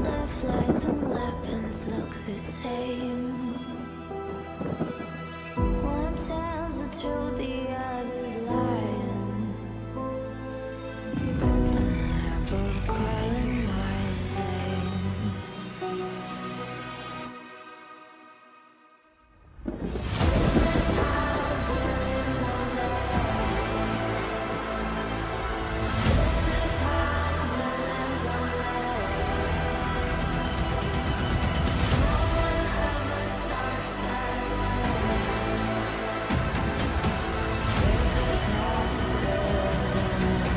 The flags and weapons look the same. One tells the truth, the other's lying. And they're both calling my name. This is how villains are made. This is how villains are made. No one ever starts that way. This is how villains are made.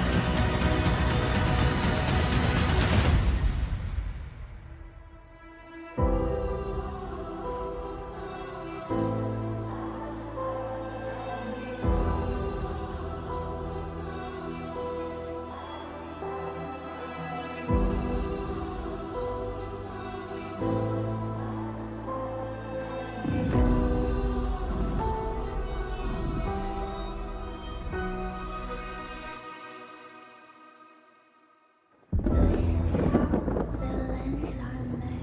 Villains are made.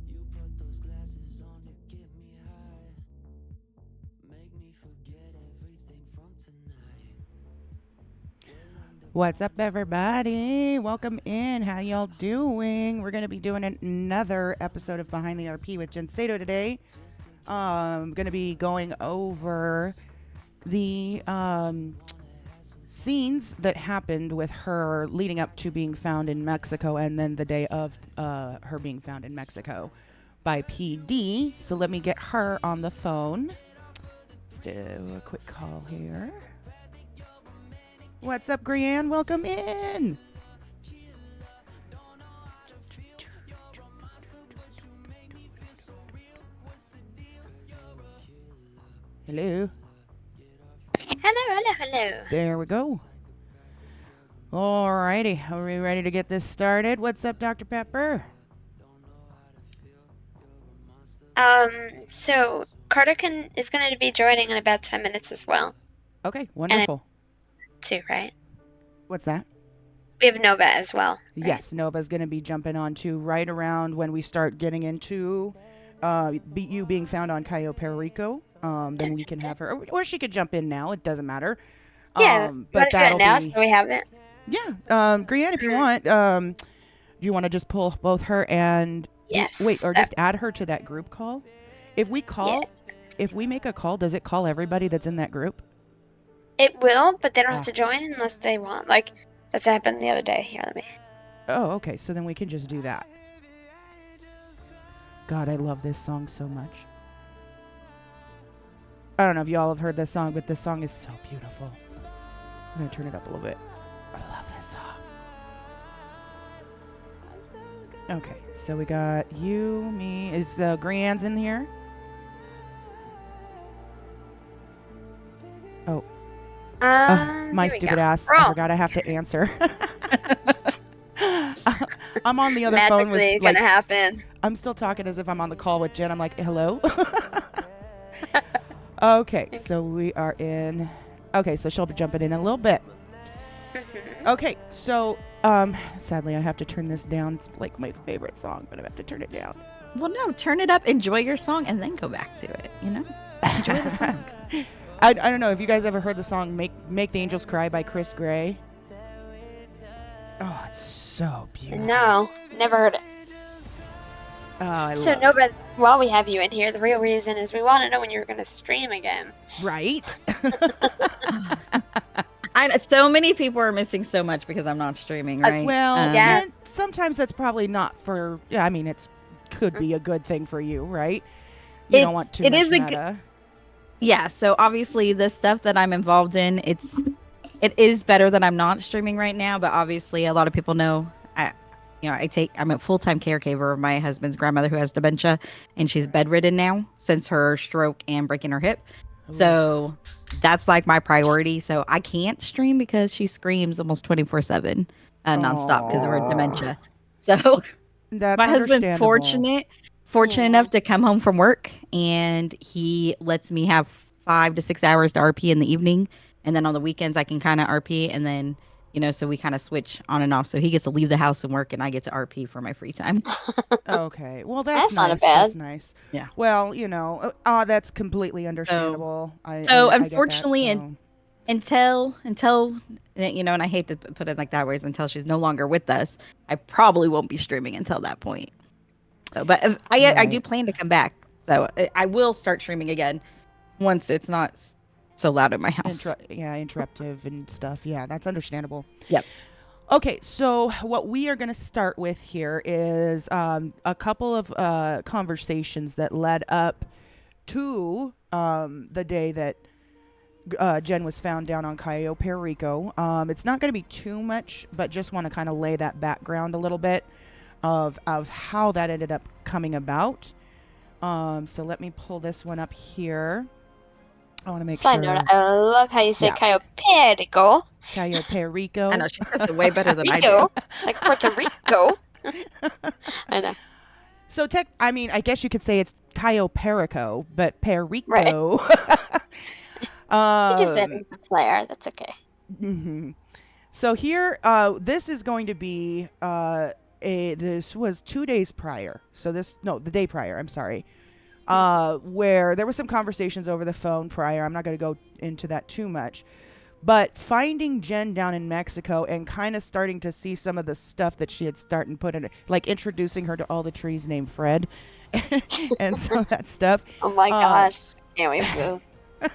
You put those glasses on to get me high. Make me forget everything from tonight. What's up, everybody? Welcome in. How y'all doing? We're going to be doing another episode of Behind the RP with Jen Saito today. Going to be going over the scenes that happened with her leading up to being found in Mexico and then the day of her being found in Mexico by PD. So let me get her on the phone. Let's do a quick call here. What's up, Grianne? Welcome in. Hello. Hello. There we go. Alrighty. Are we ready to get this started? What's up, Dr. Pepper? So Carter is going to be joining in about 10 minutes as well, Okay, wonderful. too, right? What's that? We have Nova as well. Right? Yes, Nova's going to be jumping on to right around when we start getting into you being found on Cayo Perico. Then we can have her, or she could jump in now. It doesn't matter. Yeah, But you want to do that that'll now be so we have it? yeah. Grianne, if you want, do you want to just pull both her and Yes. wait, or just add her to that group call? If we call, if we make a call, does it call everybody that's in that group? It will, but they don't Ah. have to join unless they want. Like, that's what happened the other day. Here, let me. Oh, okay. So then we can just do that. God, I love this song so much. I don't know if y'all have heard this song, but this song is so beautiful. I'm going to turn it up a little bit. I love this song. Okay, so we got you, me. Is Grianne's in here? Oh, my here we stupid go. ass. I Roll. forgot I have to answer. I'm on the other Magically phone with gonna happen. I'm still talking as if I'm on the call with Jen. I'm like, hello? Okay, so we are in. Okay, so she'll be jumping in a little bit. Okay, so sadly I have to turn this down. It's like my favorite song, but I have to turn it down. Well, no, turn it up, enjoy your song, and then go back to it, you know? Enjoy the song. I don't know. Have you guys ever heard the song Make the Angels Cry by Chris Gray? Oh, it's so beautiful. No, never heard it. Oh, I So, love Nova, while we have you in here, the real reason is we want to know when you're going to stream again. it. Right? I know so many people are missing so much because I'm not streaming, right? Well, Yeah. and sometimes that's probably not for. Yeah, I mean, it's could be a good thing for you, right? You It- don't want too it much is a meta. Yeah, so obviously the stuff that I'm involved in, it is better that I'm not streaming right now, but obviously a lot of people know I'm a full-time caregiver of my husband's grandmother who has dementia, and she's bedridden now since her stroke and breaking her hip. So that's like my priority. So I can't stream because she screams almost 24/7 nonstop because of her Aw. dementia. So That's my husband's understandable. fortunate enough to come home from work, and he lets me have 5 to 6 hours to RP in the evening, and then on the weekends I can kind of RP, and then so we kind of switch on and off. So he gets to leave the house and work, and I get to RP for my free time. Okay. Well, that's That's not a nice. That's bad. nice. Yeah. Well, that's completely So understandable. so I get that. unfortunately, So until and I hate to put it like that, whereas until she's no longer with us, I probably won't be streaming until that point. So, but I do right. plan to come back. So I will start streaming again once it's not so loud in my house. Interruptive and stuff. Yeah, that's understandable. Yep. Okay, so what we are going to start with here is a couple of conversations that led up to the day that Jen was found down on Cayo Perico. It's not going to be too much, but just want to kind of lay that background a little bit of how that ended up coming about. So let me pull this one up here. I want to make Side sure. note, I love how you say Yeah. Cayo Cayo Perico. I know she says it way better than I do. Rico, like Puerto Rico. I know. So I guess you could say it's Cayo Perico, but Right. Perico. You just added the flair. That's okay. Mhm. So here, this is going to be this was 2 days prior. So the day prior. I'm sorry. Where there were some conversations over the phone prior. I'm not going to go into that too much. But finding Jen down in Mexico and kind of starting to see some of the stuff that she had started put in, like introducing her to all the trees named Fred and some of that stuff. Oh my gosh. Can't wait for this.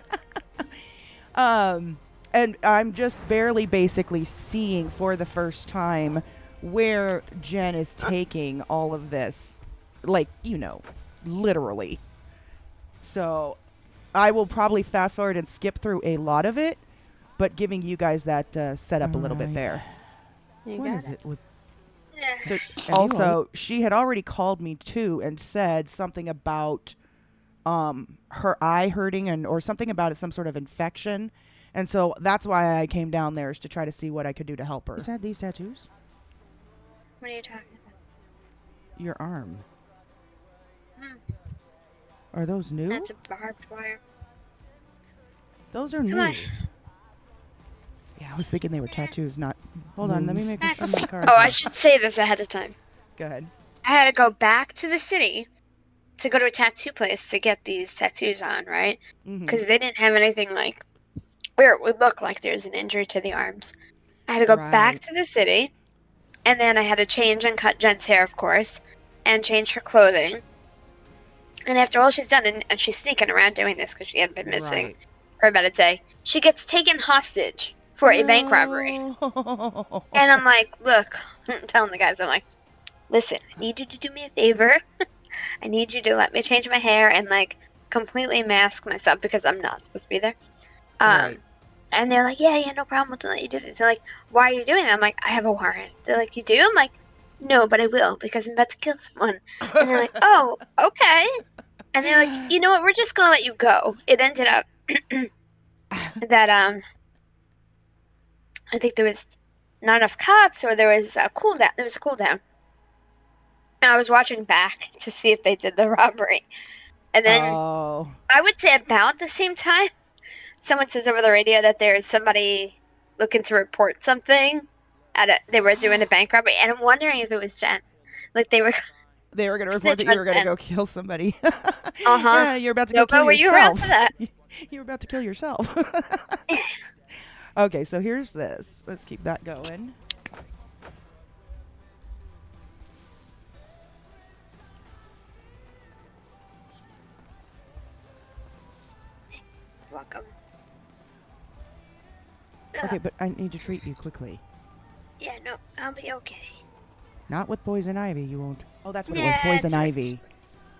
And I'm just barely basically seeing for the first time where Jen is taking all of this, like, literally. So I will probably fast forward and skip through a lot of it, but giving you guys that setup a little bit there. You What got is it with? Yeah. So also, she had already called me too and said something about her eye hurting or something about it, some sort of infection. And so that's why I came down there, is to try to see what I could do to help her. Who's had these tattoos? What are you talking about? Your arm. Hmm. Are those new? That's a barbed wire. Those are Come new. on. Yeah, I was thinking they were tattoos, not. Hold on, let me make sure my card. Oh, I should say this ahead of time. Go ahead. I had to go back to the city to go to a tattoo place to get these tattoos on, right? Because they didn't have anything like where it would look like there's an injury to the arms. I had to go back Right. to the city, and then I had to change and cut Jen's hair, of course, and change her clothing. And after all she's done, and she's sneaking around doing this because she had been missing Right. for about a day, she gets taken hostage for a bank robbery. No. And I'm like, look, I'm telling the guys, I'm like, listen, I need you to do me a favor. I need you to let me change my hair and like completely mask myself because I'm not supposed to be there. Right. And they're like, yeah, no problem. We'll let you do this. They're like, why are you doing that? I'm like, I have a warrant. They're like, you do? I'm like, no, but I will because I'm about to kill someone. And they're like, oh, okay. And they're like, you know what? We're just gonna let you go. It ended up that I think there was not enough cops, or there was a cooldown. There was a cooldown. And I was watching back to see if they did the robbery, and then Oh. I would say about the same time, someone says over the radio that there's somebody looking to report something. They were doing a bank robbery, and I'm wondering if it was Jen. Like they were They were going to report snitch that you on were going to Jen. go kill somebody. Uh-huh. Yeah, you're about to go Nova, kill were you around yourself. for that? You were about to kill yourself. Okay, so here's this. Let's keep that going. Welcome. Okay, but I need to treat you quickly. Yeah, no, I'll be okay. Not with poison ivy, you won't. Oh, that's what it was, Yeah, poison it's right. ivy.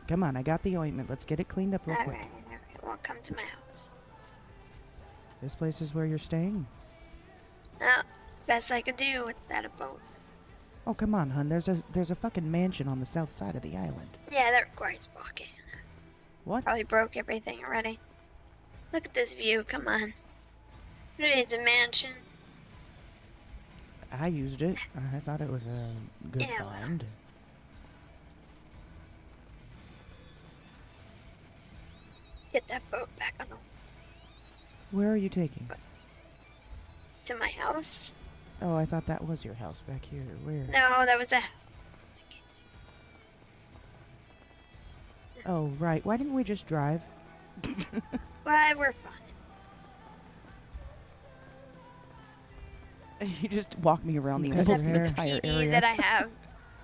Come on, I got the ointment. Let's get it cleaned up real quick. Alright. Well, come to my house. This place is where you're staying? Well, best I could do without a boat. Oh, come on, hun. There's a fucking mansion on the south side of the island. Yeah, that requires walking. What? Probably broke everything already. Look at this view. Come on. Who needs a mansion? I used it. I thought it was a good Yeah, well. find. Get that boat back on the Where are you taking? to my house. Oh, I thought that was your house back here. Where? No, that was a. Oh, right. Why didn't we just drive? But we're fine. You just walk me around the Except almost for the entire PD area. that I have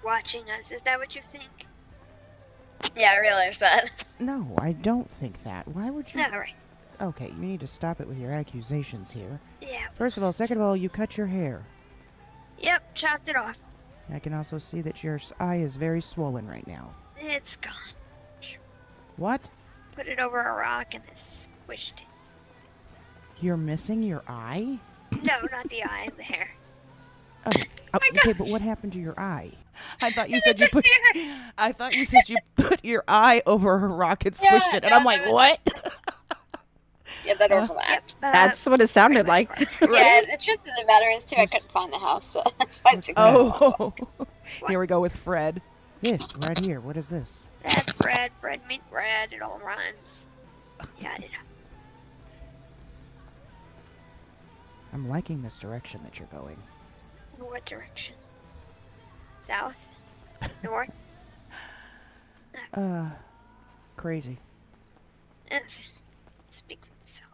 watching us. Is that what you think? Yeah, I realize that. No, I don't think that. Why would you? All right. Okay, you need to stop it with your accusations here. Yeah. First of all, second of all, you cut your hair. Yep, chopped it off. I can also see that your eye is very swollen right now. It's gone. What? Put it over a rock and I squished it. You're missing your eye? No, not the eye, the hair. Oh, my okay, but gosh. what happened to your eye? I thought you said you put. I thought you said you put your eye over a rock and Yeah, squished it, and no, I'm like, no. what? Yeah, that overlapped. That's what it sounded like. Yeah, the truth of the matter is, too, I couldn't find the house, so that's why it's Oh, here we go with Fred. This right here. What is this? That's Fred. Fred meet Brad. It all rhymes. Yeah, I did. I'm liking this direction that you're going. What direction? South? North? Crazy. Speak for myself.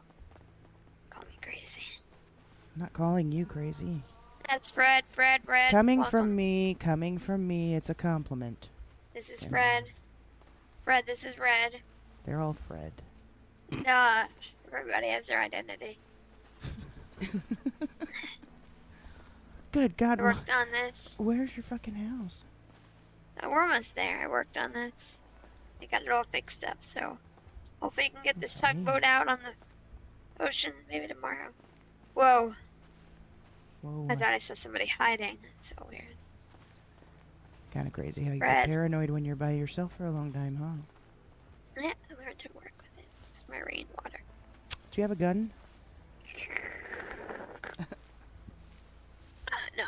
Call me crazy. I'm not calling you crazy. That's Fred. Fred. Coming welcome. from me, it's a compliment. This is Fred. Fred, this is Red. They're all Fred. Everybody has their identity. Good God. I worked on this. Where's your fucking house? We're almost there. I worked on this. I got it all fixed up, so hopefully you can get this tugboat out on the ocean maybe tomorrow. Whoa. Whoa. I thought I saw somebody hiding. That's so weird. Kind of crazy how you Fred. get paranoid when you're by yourself for a long time, huh? Yeah, I learned to work with it. It's my rainwater. Do you have a gun? No.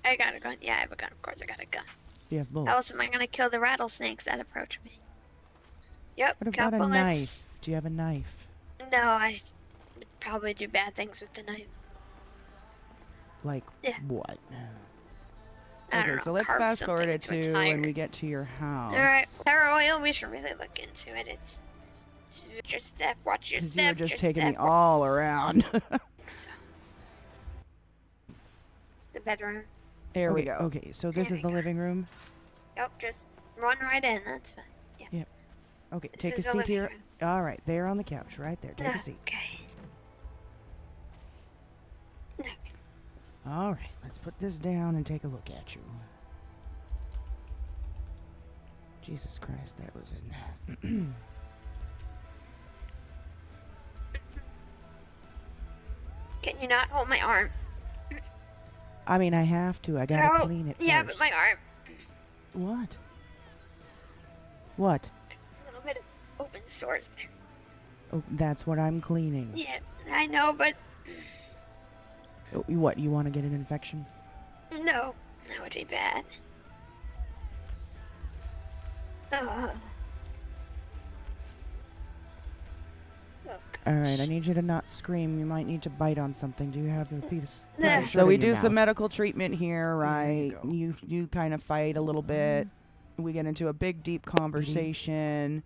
I got a gun. Yeah, I have a gun. Of course I got a gun. Do you have bullets? How else am I gonna kill the rattlesnakes that approach me? Yep, What got about a bullets. knife? Do you have a knife? No, I would probably do bad things with the knife. Like Yeah. what? I don't Okay, know, so let's carve fast something forward it into a to when tire. we get to your house. Alright, power oil, we should really look into it. It's watch your step, watch your 'Cause step, you were just your taking me step. all around. So. It's the bedroom. There we go. Okay, so this There is we the go. living room. Yep, just run right in, that's fine. Okay, This take a is the seat living here. room. All right, there on the couch, right there. Take a seat. Okay. All right, let's put this down and take a look at you. Jesus Christ, that was in. Can you not hold my arm? I mean, I have to. I gotta No, clean it yeah, first. but my arm. What? What? A little bit of open sores there. Oh, that's what I'm cleaning. Yeah, I know, but Oh, what? You want to get an infection? no, that would be bad. Oh, All right, I need you to not scream. You might need to bite on something. Do you have a piece? Nah. So we do some mouth. medical treatment here, right? go. You kind of fight a little bit. We get into a big, deep conversation,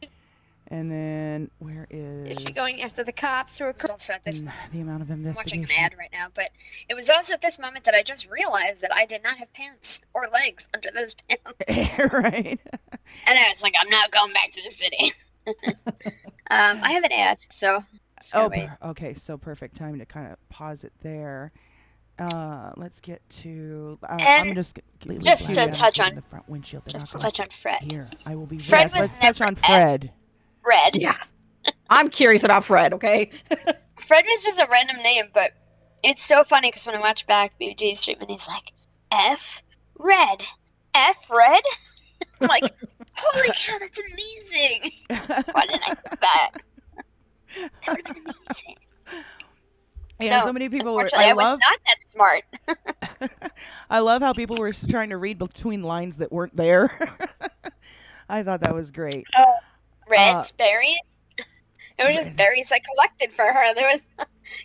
and then where is? Is she going after the cops or? Also at this the amount of I'm watching investigation? an ad right now, but it was also at this moment that I just realized that I did not have pants or legs under those pants. Right. And I was like, I'm not going back to the city. I have an ad, so. just gotta wait. Okay. So perfect time to kind of pause it there. Let's get to. I'm And just just to touch on- the front windshield. They're Just to not gonna touch on Fred. Here, I will be. Fred yes, was let's touch never on Fred. Red. Yeah. I'm curious about Fred, okay? Fred was just a random name, but it's so funny because when I watch back BBG's treatment, he's like, F Red. F Red? I'm like, holy cow, that's amazing. Why didn't I think that? That would have been amazing. Yeah, No, so many people were. unfortunately, I was not that smart. I love how people were trying to read between lines that weren't there. I thought that was great. Oh, Uh, Red's berries. It was just berries I collected for her. There was,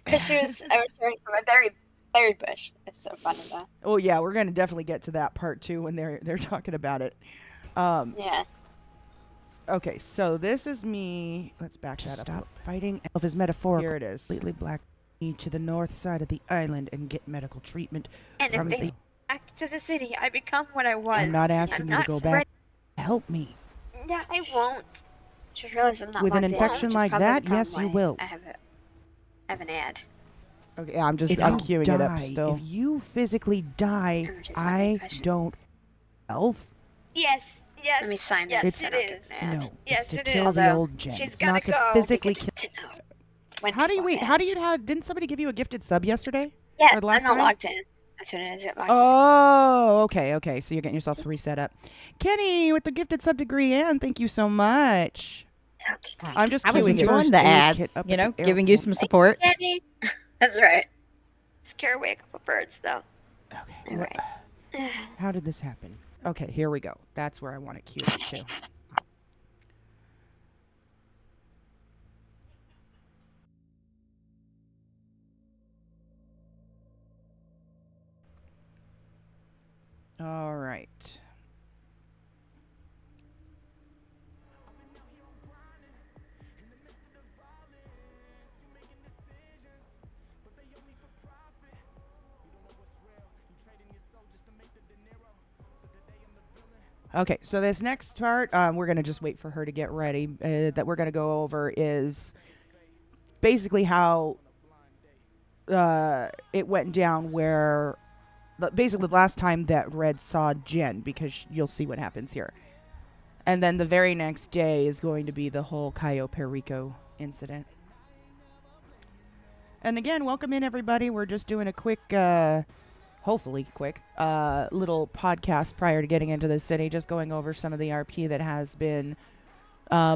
because I was sharing from a berry bush. It's so funny though. Oh yeah, we're gonna definitely get to that part too when they're talking about it. Yeah. Okay, so this is me. Let's back that up. Stop fighting of his metaphor. Here it is. Completely black me to the north side of the island and get medical treatment And from if they the. back to the city, I become what I was. I'm not asking I'm you to not go back. Help me. Yeah, I won't. Just realize I'm not With an logged in. infection Which is like probably that, the problem yes, you why will. I have an ad. Okay, yeah, I'm If I'm you queuing it up die, still. if you physically die, Which is my I question. don't. Elf? Yes. Let me sign It's- Yes, it is. No, Yes, it's to it kill is. the old gen. She's It's gotta not to go. physically Because kill. to know when How do you to wait? log How do you ads. have? Didn't somebody give you a gifted sub yesterday? Yeah, Or last I'm not time? logged in. That's what it is. It logged Oh, okay. So you're getting yourself reset up. Kenny with the gifted sub degree, and thank you so much. in. I'm just I was queuing it. enjoying First the aid ads, kit up you at know, the giving you airport. some support. Candy. That's right. Scare away a couple birds, though. Okay. All what- right. How did this happen? Okay, here we go. That's where I want to queue up to. All right. Okay, so this next part, we're going to just wait for her to get ready. That we're going to go over is basically how it went down where basically the last time that Red saw Jen, because you'll see what happens here. And then the very next day is going to be the whole Cayo Perico incident. And again, welcome in everybody. We're just doing a quick, hopefully quick, little podcast prior to getting into the city, just going over some of the RP that has been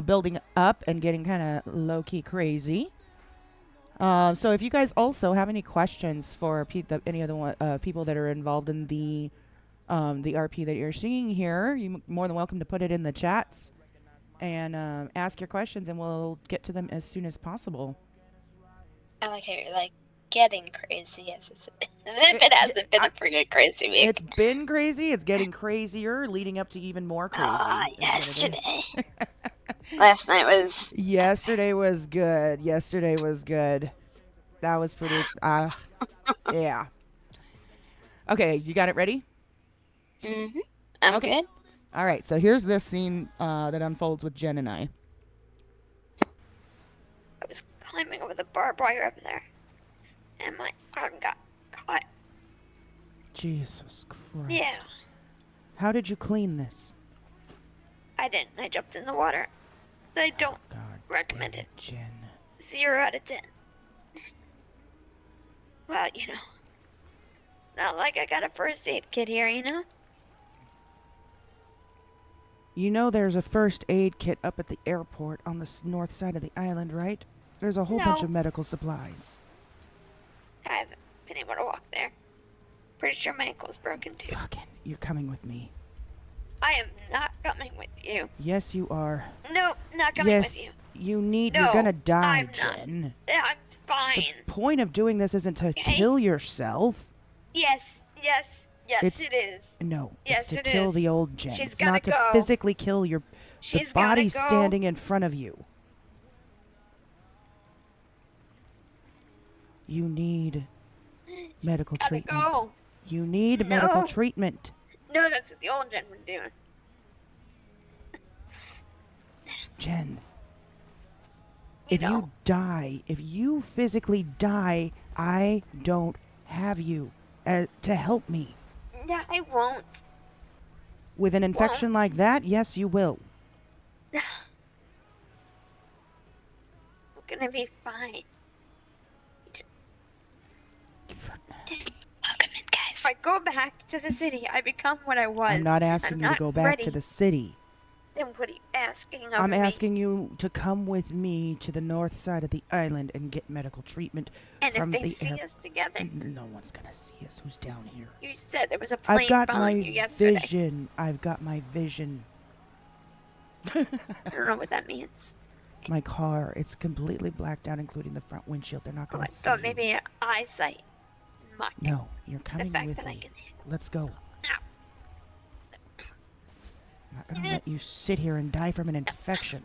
building up and getting kind of low-key crazy. So if you guys also have any questions for any of the people that are involved in the RP that you're seeing here, you're more than welcome to put it in the chats and ask your questions, and we'll get to them as soon as possible. I like how you're like getting crazy. Yes, as if it hasn't been a freaking crazy week. It's been crazy. It's getting crazier, leading up to even more crazy. Yesterday. Last night was. Yesterday was good. That was pretty. Yeah. Okay, you got it ready? Mm-hmm. I'm Okay. good. All right. So here's this scene that unfolds with Jen and I. I was climbing over the barbed wire up there, and my arm got caught. Jesus Christ. Yeah, How did you clean this? I didn't. I jumped in the water. I don't God. recommend it. Jen. 0 out of 10. Well, you know, not like I got a first aid kit here, you know? You know there's a first aid kit up at the airport on the north side of the island, right? There's a whole bunch No. of medical supplies. I haven't been able to walk there. Pretty sure my ankle's broken too. Fucking, you're coming with me. I am not coming with you. Yes, you are. No, not coming Yes, with you. you need. No, You're gonna die, I'm not. Jen. I'm The fine. point of doing this isn't to kill yourself. Yes, It's- it is. No, Yes, it's to it kill is. the old Jen. She's It's gotta not to go. physically kill the She's body gotta go. standing in front of you. You need medical Gotta treatment. go. You need medical No. treatment. No, that's what the old gen were doing. Jen, You if know. you die, if you physically die, I don't have you to help me. Yeah, I won't. With an infection like that, yes, you will. I'm gonna be fine. Welcome in, guys. If I go back to the city, I become what I was. I'm not asking you to not go back ready. to the city. Then what are you asking of I'm me? asking you to come with me to the north side of the island and get medical treatment And if from they the see air. us together, No one's gonna see us. Who's down here? you said there was a I've plane got following my you yesterday. vision. I've got my vision. I don't know what that means. My car. It's completely blacked out, including the front windshield. They're not Oh, gonna I see thought you. maybe eyesight. My, No, you're the coming fact with that I me. can handle Let's this. go. Ow. I'm not gonna let you sit here and die from an infection.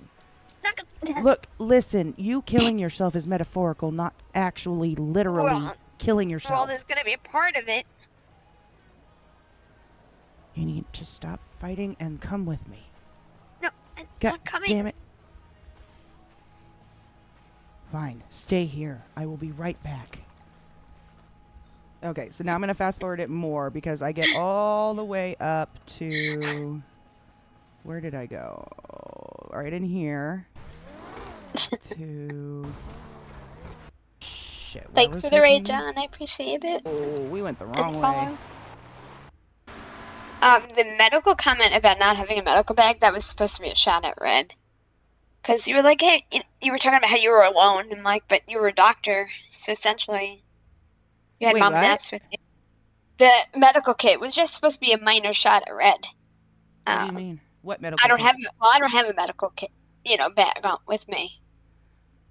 Not gonna- Look, listen, you killing yourself is metaphorical, not actually literally Well, killing well, yourself. there's gonna be a part of it. You need to stop fighting and come with me. No, I'm God not coming. damn it. Fine, stay here. I will be right back. Okay, so now I'm going to fast forward it more because I get all the way up to... Where did I go? Right in here. To... Shit, where Thanks was for the her raid, ping? John. I appreciate it. Oh, we went the And wrong way. follow. The medical comment about not having a medical bag, that was supposed to be a shot at Red. Because you were like, hey, you were talking about how you were alone. I'm like, but you were a doctor. So essentially, you had Wait, mom what? naps with you. The medical kit was just supposed to be a minor shot at Red. What do you mean? What medical I don't kit? have a medical kit, bag on with me.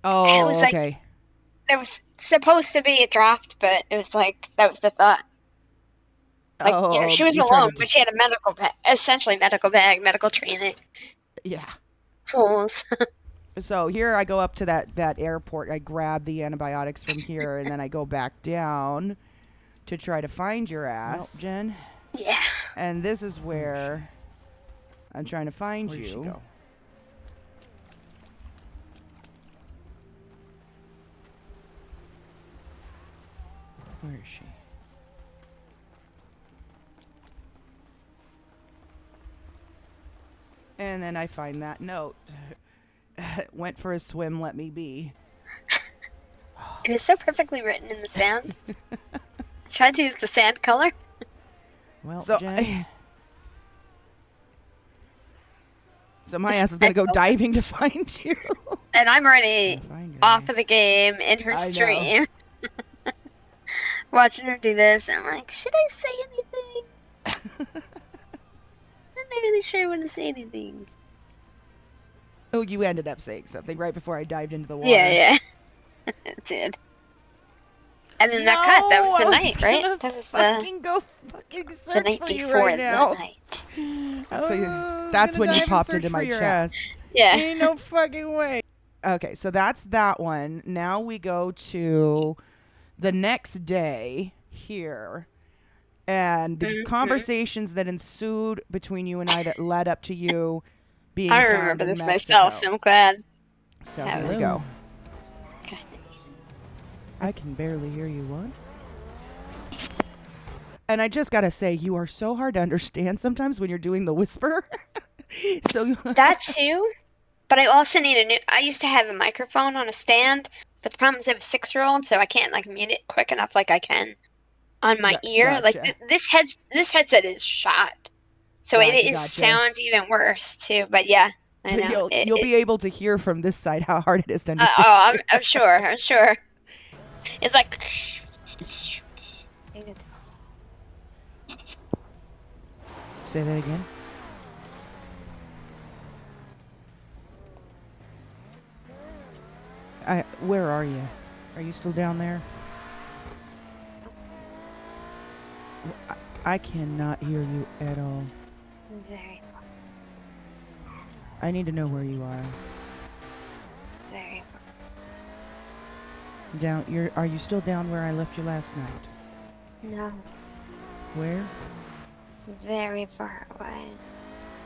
And it was Oh, like, okay. it was supposed to be a draft, but it was like, that was the thought. Like, Oh, she was you tried alone, to... but she had a medical bag, essentially medical bag, medical training, Yeah. tools. So here I go up to that airport. I grab the antibiotics from here, and then I go back down to try to find your ass, Jen. Yeah. And this is where I'm trying to find Where'd you. she go? Where is she? And then I find that note. Went for a swim, let me be. It was so perfectly written in the sand. I tried to use the sand color. Well, So, Jen. So my ass is gonna go diving to find you. And I'm already Gonna find your off ass. of the game in her I know. stream. Watching her do this, and I'm like, should I say anything? I'm not really sure I want to say anything. Oh, you ended up saying something right before I dived into the water. Yeah. It did. And then that cut, that was the I night, right? gonna That was fucking go fucking the search night for you before right the now. night. So that's when you popped into my chat. ass. Yeah. Ain't no fucking way. Okay, so that's that one. Now we go to the next day here. And the conversations that ensued between you and I that led up to you being I found remember in this Mexico. myself, so I'm glad. So Yeah. here we go. Okay. I can barely hear you, what? And I just gotta say, you are so hard to understand sometimes when you're doing the whisper. So That too, but I also need a new. I used to have a microphone on a stand, but the problem is I have a 6-year-old, so I can't like mute it quick enough like I can on my ear. Like Gotcha. this headset is shot, so it Gotcha. sounds even worse too. But yeah, I But know. you'll be able to hear from this side how hard it is to Oh, understand. I'm sure. I'm sure. It's like. Say that again. Where are you? Are you still down there? I cannot hear you at all. Very, I need to know where you are. very. Are you still down where I left you last night? No, Where? very far away.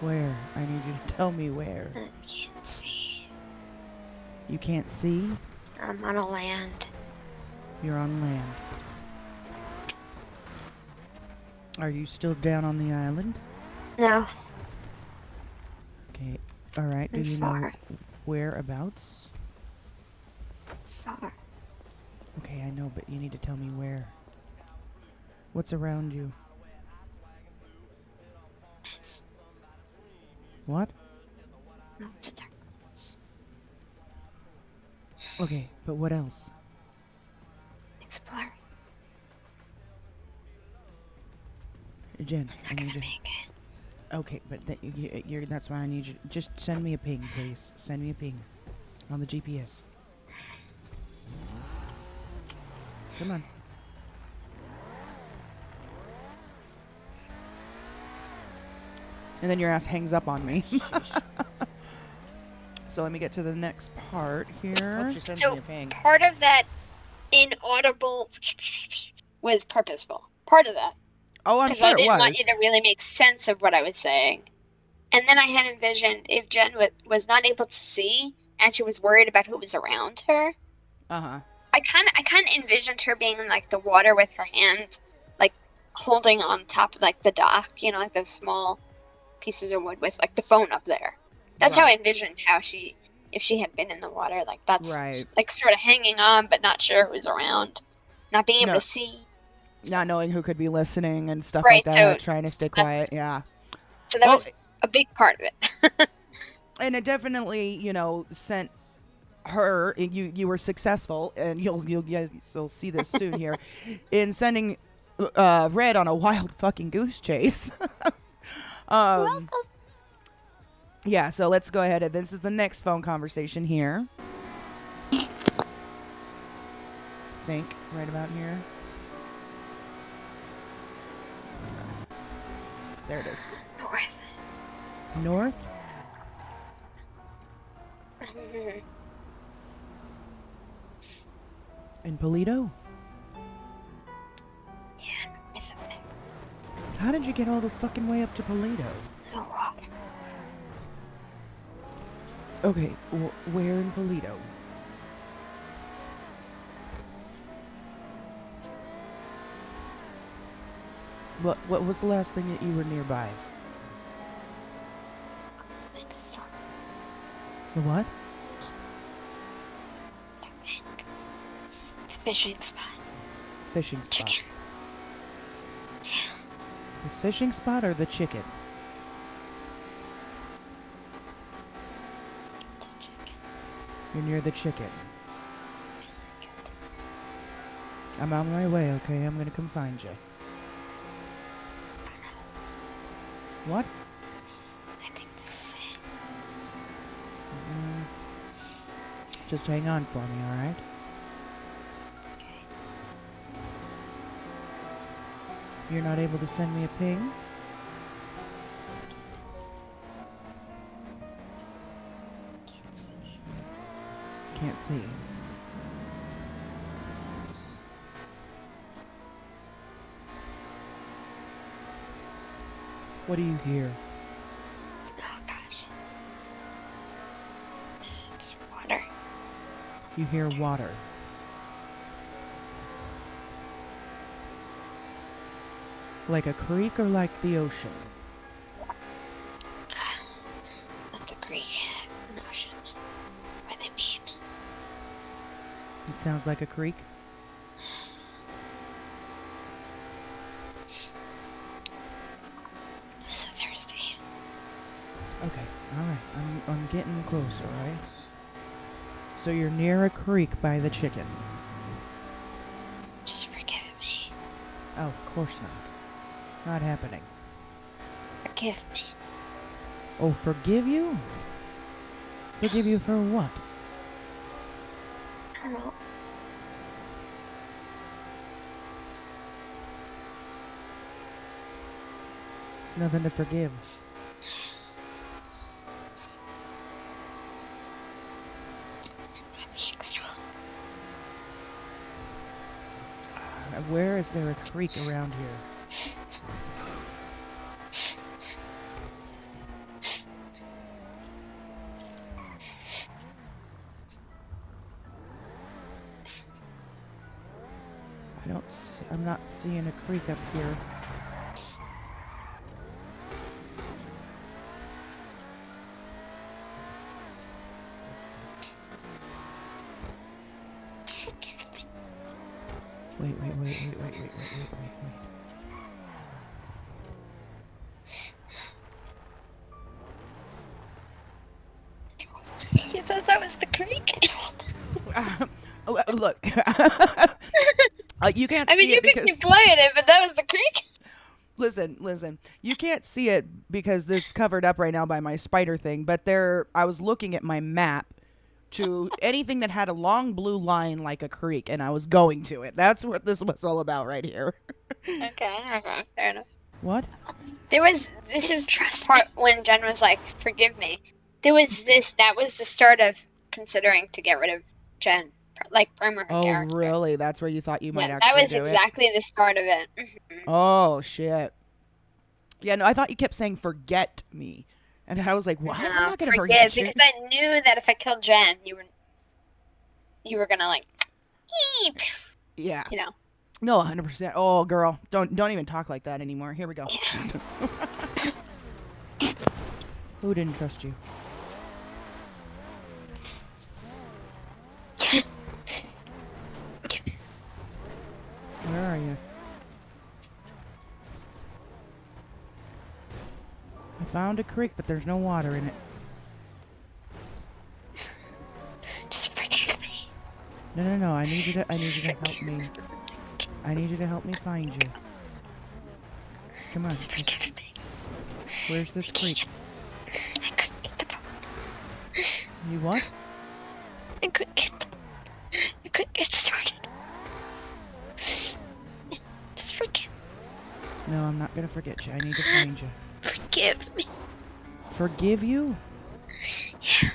Where? I need you to tell me where. I can't see. You can't see? I'm on a land. You're on land. Are you still down on the island? No, Okay. All right. Do I'm you know far. whereabouts? Far. Okay, I know, but you need to tell me where. What's around you? What? Okay, but what else? Exploring. Jen, I I'm not need gonna you. make it. Okay, but that's why I need you. Just send me a ping, please. Send me a ping on the GPS. Come on. And then your ass hangs up on me. So let me get to the next part here. Hope she sends So me a ping. part of that inaudible was purposeful. Part of that. Oh, I'm Because sure I it didn't want was. you to really make sense of what I was saying. And then I had envisioned if Jen was not able to see and she was worried about who was around her, Uh-huh. I kind of envisioned her being in like the water with her hands like holding on top of like the dock, you know, like those small pieces of wood with like the phone up there. That's how I Right. envisioned how if she had been in the water, like that's Right. like sort of hanging on but not sure who's around, not being able No, to see. not knowing who could be listening and stuff like Right, that, trying to stay quiet. Yeah. so that Well, was a big part of it. and it definitely, sent her. You were successful, and you'll guys will see this soon here, in sending Red on a wild fucking goose chase. um. Yeah. So let's go ahead, and this is the next phone conversation here. Think right about here. There it is. North. North in Polito. Yeah, it's up there. How did you get all the fucking way up to Polito? There's a water. Okay, where in Polito? What was the last thing that you were nearby? Like the storm. The what? Fishing spot. Fishing spot. Chicken. The fishing spot or the chicken? Chicken. You're near the chicken. I'm on my way, okay? I'm gonna come find you. What? I think this is it. Just hang on for me, alright? You're not able to send me a ping? Can't see. Can't see. What do you hear? Oh gosh. It's water. You hear water. Like a creek or like the ocean? Like a creek. An ocean. What do they mean? It sounds like a creek. I'm so thirsty. Okay, alright. I'm getting closer, alright? So you're near a creek by the chicken. Just forgive me. Oh, of course not. Not happening. Forgive me. Oh, forgive you? Forgive you for what? I don't know. There's nothing to forgive. I'm being strong. Where is there a creek around here? I'm not seeing a creek up here. Wait. You thought that was the creek? Look, you can't I mean, see you it could because keep playing it, but that was the creek. listen. You can't see it because it's covered up right now by my spider thing. But I was looking at my map to anything that had a long blue line like a creek, and I was going to it. That's what this was all about right here. Okay, fair enough. What? This is part when Jen was like, forgive me. That was the start of considering to get rid of Jen, like primer her Oh, character. really? That's where you thought you might Yeah, actually that was do it? exactly the start of it. Mhm. Oh, shit. Yeah, no, I thought you kept saying forget me. And I was like, what? I'm not going to forget you. Because I knew that if I killed Jen, you were gonna like, eep, Yeah. you know. No, 100%. Oh, girl. Don't even talk like that anymore. Here we go. Who didn't trust you? Where are you? I found a creek, but there's no water in it. Just forgive me. No. I need you to help me. I need you to help me find you. Come on. Just forgive me. Where's this creek? I couldn't get the boat. You what? I couldn't get started. Just forgive No, I'm not gonna forget you. I need to find you. Forgive me. Forgive you? Yeah.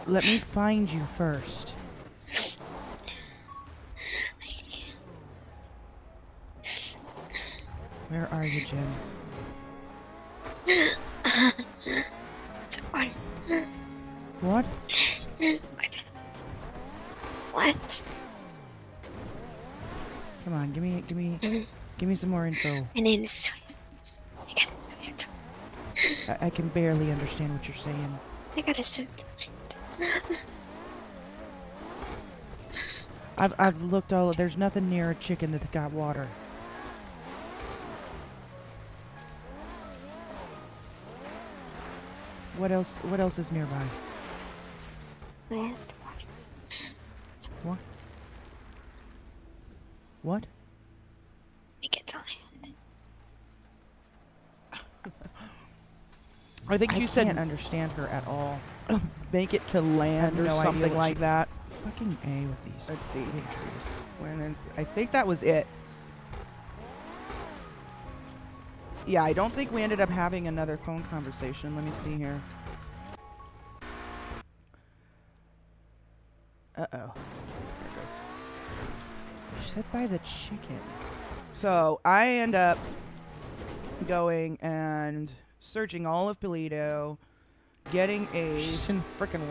Let me find you first. Where are you, Jen? It's water. What? What? Come on, give me some more info. My name is Swim. You gotta swim. I can barely understand what you're saying. I gotta swim. I've looked all. There's nothing near a chicken that's got water. What else is nearby? Land. What? What? Make it on hand. I think you said can't understand her at all. make it to land or no idea something what like she- that. Fucking A with these. Let's see. big trees. I think that was it. Yeah, I don't think we ended up having another phone conversation. Let me see here. Uh-oh. There it goes. Sit by the chicken. So I end up going and searching all of Toledo, getting a She's in frickin'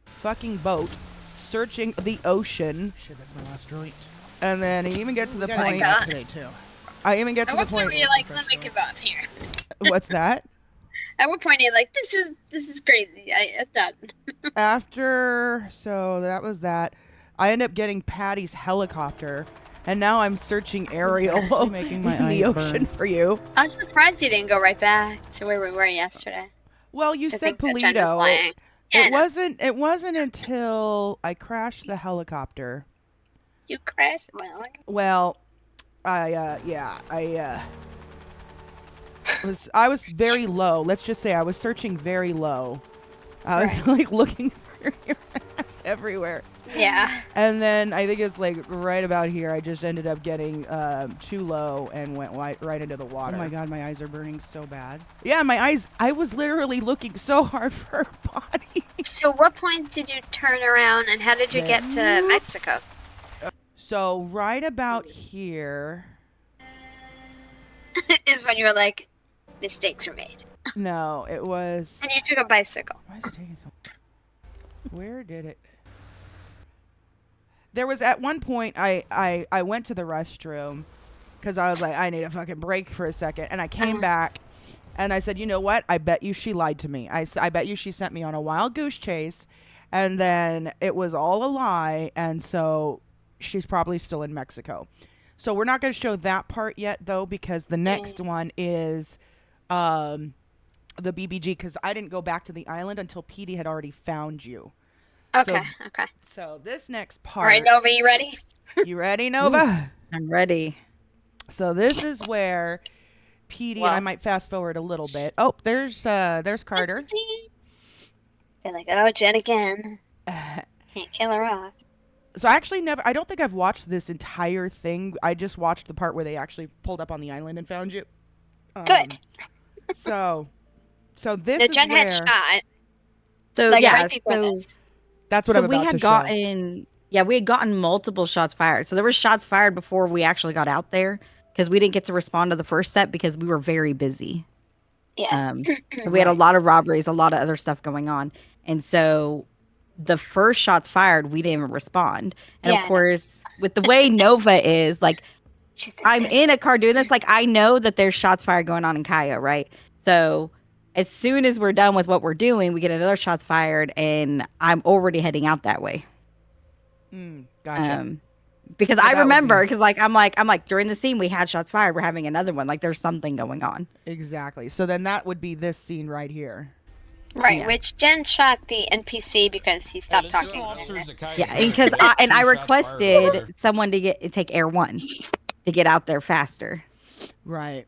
fucking boat, searching the ocean, shit. That's my last joint. and then I even get to the We got point. hang out today too. I even get At to the what point point. were you like, let me give up here? What's that? At what point are you like, this is crazy. I'm done. After, so that was that. I end up getting Patty's helicopter, and now I'm searching aerial actually making my in the eyes ocean burn. for you. I'm surprised you didn't go right back to where we were yesterday. Well, you To said think that Jen was Polito. lying. Yeah, I It know. wasn't. It wasn't until I crashed the helicopter. You crashed? Well, I was very low. Let's just say I was searching very low. I was Right. like looking for your ass everywhere. yeah. And then I think it's like right about here. I just ended up getting too low and went right into the Oh water. my god, my eyes are burning so bad. Yeah, my eyes. I was literally looking so hard for her body. So what point did you turn around and how did you get to Mexico? So right about here. Is when you were like, mistakes were made. No, it was. And you took a bicycle. Why is it taking so? Where did it? There was at one point I went to the restroom because I was like, I need a fucking break for a second, and I came back and I said, you know what? I bet you she lied to me. I bet you she sent me on a wild goose chase, and then it was all a lie, and so she's probably still in Mexico. So we're not going to show that part yet though, because the next one is the BBG, because I didn't go back to the island until Petey had already found you. Okay, okay. So this next All right, part, Nova, you ready? you ready, Nova? I'm ready. So this is where PD, and I Well- might fast forward a little bit. Oh, there's Carter. They're like, oh, Jen again. Can't kill her off. So I actually I don't think I've watched this entire thing. I just watched the part where they actually pulled up on the island and found you. Good. So this The is Jen where had shot, So like, yeah, right before so this. that's what so I'm we about to had show. gotten we had gotten multiple shots fired. So there were shots fired before we actually got out there because we didn't get to respond to the first set because we were very busy. Yeah. We had a Right. lot of robberies, a lot of other stuff going on, and so the first shots fired, we didn't even respond. And Yeah, I of know. course, with the way Nova is, like, She's I'm in a car doing this, like, I know that there's shots fired going on in Kaya, right? So as soon as we're done with what we're doing, we get another shots fired, and I'm already heading out that way. Gotcha. Because So I that would remember, be- because like I'm like during the scene we had shots fired, we're having another one. Like there's something going on. Exactly. So then that would be this scene right here. Right, Yeah. which Jen shot the NPC because he stopped talking. Yeah, and because I requested someone to take Air 1 to get out there faster. Right.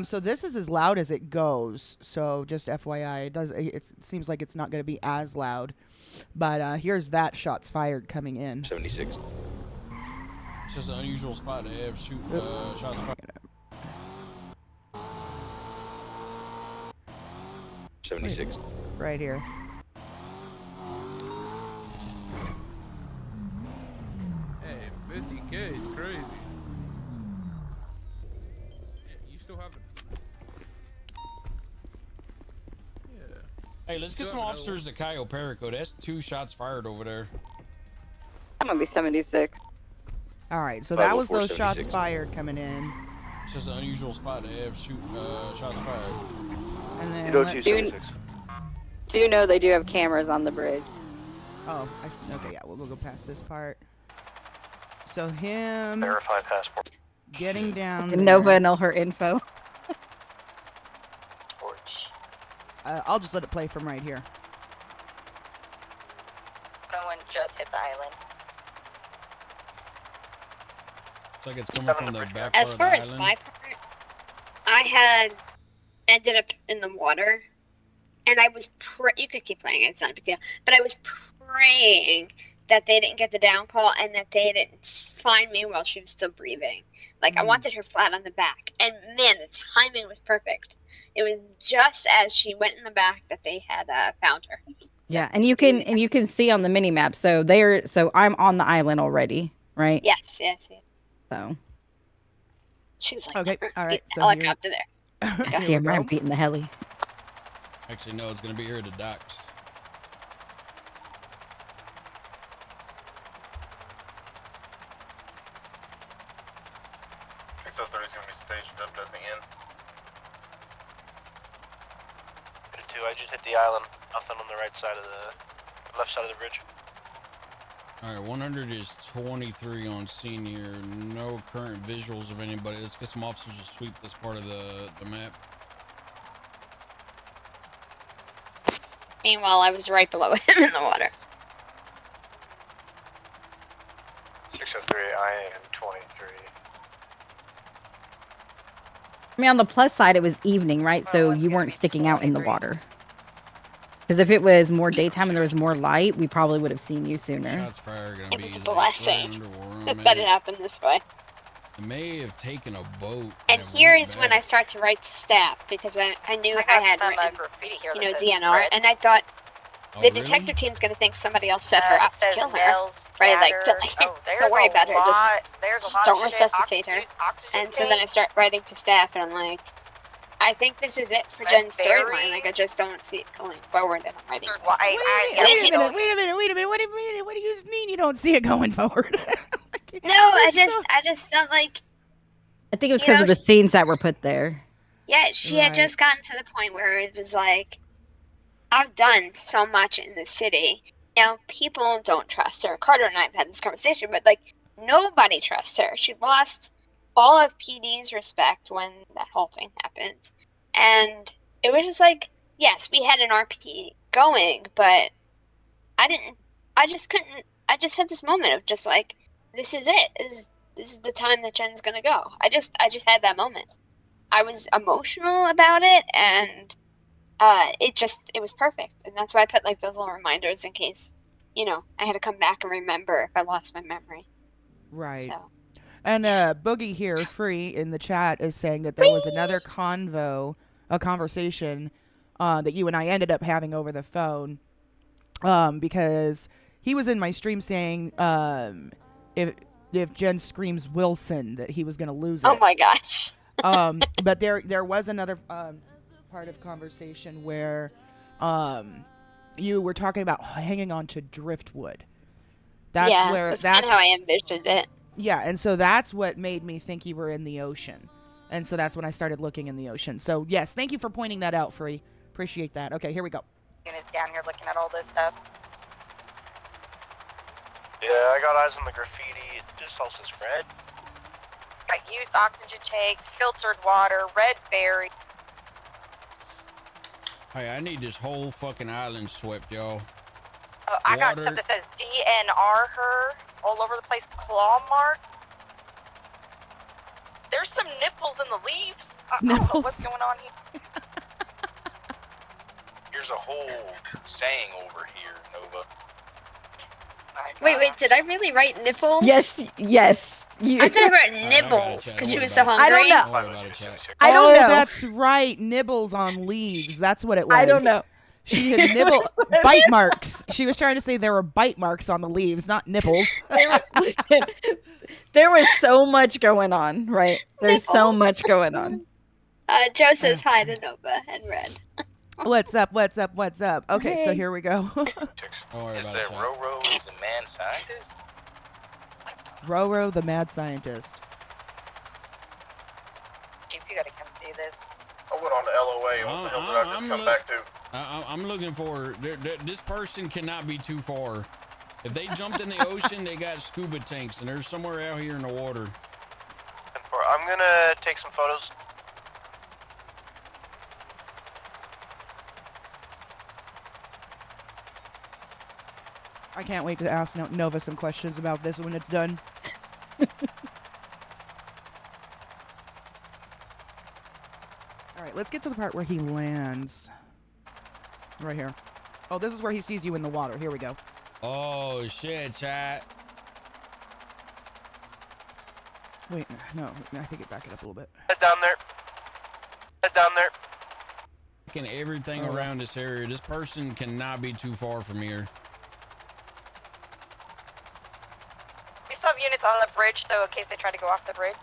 So this is as loud as it goes. So just FYI, it seems like it's not going to be as loud. But here's that shots fired coming in. 76. It's just an unusual spot to have shots fired. 76. Right here. Hey, 50K is crazy. Yeah, you still have it. Yeah. Hey, let's get some officers to Cayo Perico. That's 2 shots fired over there. I'm gonna be 76. All right. So that was 504, those shots 76. fired coming in. It's just an unusual spot to have shots fired. And then let's- 276. Do you know they do have cameras on the bridge? Oh, okay. Yeah, we'll go past this part. So him Verify passport. getting down And there. Nova and all her info. Sports. I'll just let it play from right here. No one just hit the island. It's like it's coming from the back part As of far the as island. my part, I had ended up in the water, and I was you could keep playing it, it's not a big deal, but I was praying that they didn't get the down call and that they didn't find me while she was still breathing. Like, I wanted her flat on the back, and man, the timing was perfect. It was just as she went in the back that they had found her. So, Yeah, and you can see on the mini map. So I'm on the island already, right? yes. So She's like, Okay, all right, "Get the so here- helicopter there." Here we damn right, I'm go. beating the heli. Actually, no, it's gonna be here at the docks. So 30 is going to be staged up at the end. 2, I just hit the island. Nothing on the right side of the left side of the bridge. Alright, 100 is 23 on scene here. No current visuals of anybody. Let's get some officers to sweep this part of the map. Meanwhile, I was right below him in the water. 603, I am 23. I mean, on the plus side, it was evening, right? So you weren't sticking out in the water. Because if it was more daytime and there was more light, we probably would have seen you sooner. Shots fired are gonna It be was a like, right blessing under where I'm that it at. happened this way. It may have taken a boat. And that here went is when I back. start to write to staff because I knew I had written, DNR, and I thought Oh, the really? detective team's gonna think somebody else set her up to kill her, right? Like, don't worry about her, just don't resuscitate her. And so then I start writing to staff, and I'm like, I think this is it for Jen's storyline. Like, I just don't see it going forward, and I'm writing this. Wait a minute. What do you mean you don't see it going forward? No, I just felt like, I think it was You because know, of the scenes that were put there. yeah, she had Right. just gotten to the point where it was like, I've done so much in the city. Now, people don't trust her. Carter and I have had this conversation, but like, nobody trusts her. She lost all of PD's respect when that whole thing happened. And it was just like, yes, we had an RP going, but I didn't I just couldn't. I just had this moment of just like, this is it. This is the time that Jen's gonna go. I just had that moment. I was emotional about it, and it was perfect, and that's why I put like those little reminders in case, I had to come back and remember if I lost my memory. Right. So And yeah. Boogie here, free in the chat, is saying that there was another a conversation that you and I ended up having over the phone, because he was in my stream saying if Jen screams Wilson that he was gonna lose Oh it. my gosh. But there was another part of conversation where you were talking about hanging on to driftwood. That's Yeah, where that's kind of how I envisioned it. yeah, and so that's what made me think you were in the ocean. And so that's when I started looking in the ocean. So yes, thank you for pointing that out, Free. Appreciate that. Okay, here we go. Units down here looking at all this stuff. Yeah, I got eyes on the graffiti. It just all says red. Got used oxygen tanks, filtered water, red berry. Hey, I need this whole fucking island swept, y'all. Oh, I got Water. stuff that says DNR her all over the place. Claw mark. There's some nipples in the leaves. I don't know what's Nipples. going on here. Here's a whole saying over here, Nova. Wait, did I really write nipples? Yes. I thought I wrote I got it, nibbles Chat. because Don't she worry was so about it. hungry. I don't know. Don't worry about it, chat. I don't know. That's right. Nibbles on leaves. That's what it was. I don't know. She had nibble bite marks. She was trying to say there were bite marks on the leaves, not nipples. Listen, there was so much going on, right? There's so much going on. Joe says hi to Nova and Red. What's up? What's up? What's up? Okay, so Hey. here we go. Don't worry Is about that it, chat. Roro is the man scientist? Roro the mad scientist. Chief, you gotta come see this. I went on the LOA. What the hell did I just come back to? I'm looking for this person cannot be too far. If they jumped in the ocean, they got scuba tanks, and they're somewhere out here in the water. I'm gonna take some photos. I can't wait to ask Nova some questions about this when it's done. All right, let's get to the part where he lands. Right here. Oh, this is where he sees you in the water. Here we go. Oh shit, chat. Wait, no, I think back it up a little bit. Head down there. Head down there. Fucking everything around this area. This person cannot be too far from here. We still have units on the bridge, so in case they try to go off the bridge.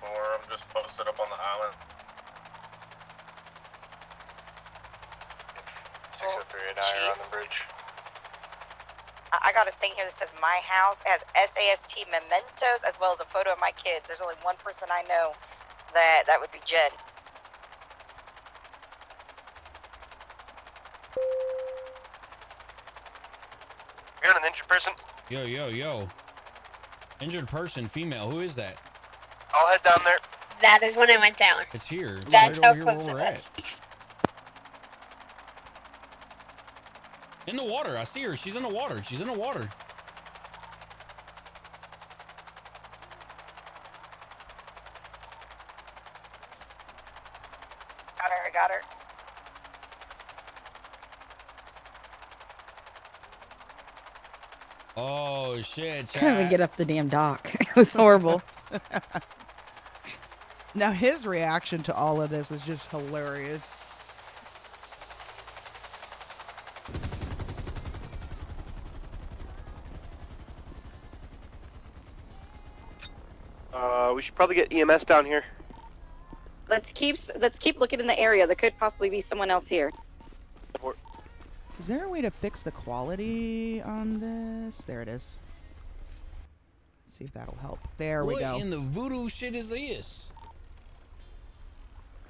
10-4, I'm just posted up on the island. 603 and I are on the bridge. I got a thing here that says my house. It has SAST mementos as well as a photo of my kids. There's only one person I know that would be Jen. You got an injured person? Yo. Injured person, female. Who is that? I'll head down there. That is when I went down. It's here. It's That's right how over here where close it we're was. at. In the water. I see her. She's in the water. She's in the water. Got her. Oh shit, chat. Couldn't even get up the damn dock. It was horrible. Now his reaction to all of this is just hilarious. We should probably get EMS down here. Let's keep looking in the area. There could possibly be someone else here. Is there a way to fix the quality on this? There it is. Let's see if that'll help. There we go. What in the voodoo shit is this?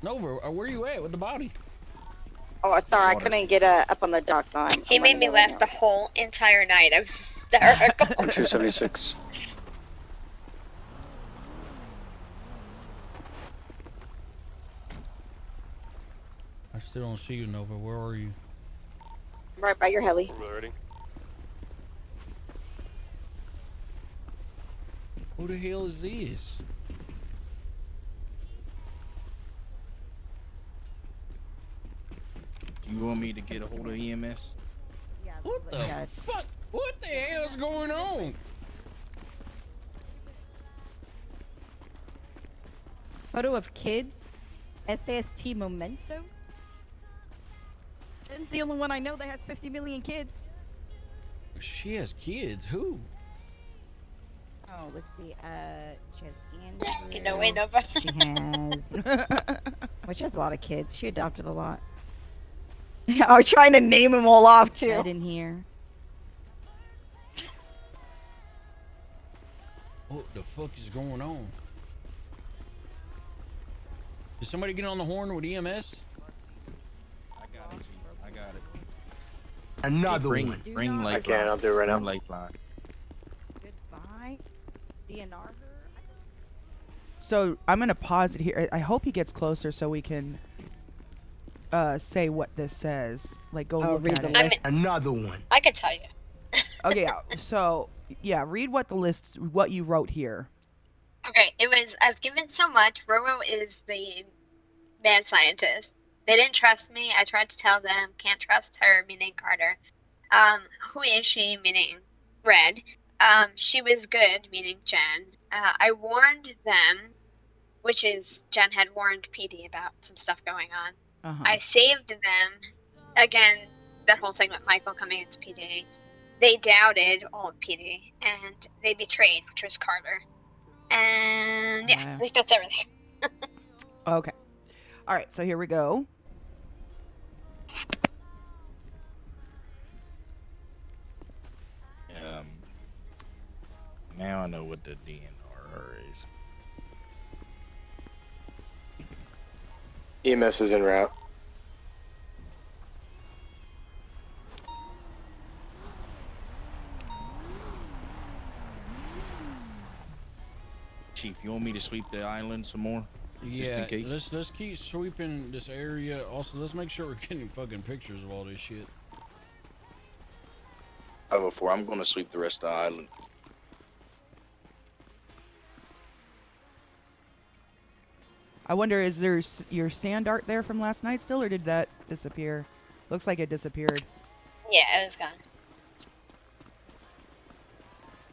Nova, where you at with the body? Oh, sorry, I couldn't get up on the dock. So He made me laugh the whole entire night. I was hysterical. 276. I still don't see you, Nova. Where are you? Right by your heli. Ready? Who the hell is this? You want me to get a hold of EMS? What the fuck? What the hell's going on? Photo of kids. SAST memento. Jen's the only one I know that has 50 million kids. She has kids. Who? Oh, let's see. She has Andrew. You know, ain't nobody. She has. Well, she has a lot of kids. She adopted a lot. I was trying to name them all off too. Ed in here. What the fuck is going on? Did somebody get on the horn with EMS? I got it. I got it. Another bring, one. Bring I lifeline. can, I'll do it right now. Bring lifeline. Goodbye. DNR her. So I'm gonna pause it here. I hope he gets closer so we can say what this says. Like go look read at the it. list. Another one. I could tell you. Okay, yeah. So yeah, read what what you wrote here. Okay, it was, I've given so much. Roro is the mad scientist. They didn't trust me. I tried to tell them. Can't trust her, meaning Carter. Who is she, meaning Red. She was good, meaning Jen. I warned them, which is Jen had warned PD about some stuff going on. Uh-huh. I saved them. Again, that whole thing with Michael coming into PD. They doubted all of PD, and they betrayed, which was Carter. And yeah, I think that's everything. Okay. All right, so here we go. Now I know what the DNR is. EMS is en route. Chief, you want me to sweep the island some more? Yeah, Just in case? let's keep sweeping this area. Also, let's make sure we're getting fucking pictures of all this shit. 504, I'm gonna sweep the rest of the island. I wonder, is there your sand art there from last night still, or did that disappear? Looks like it disappeared. Yeah, it was gone.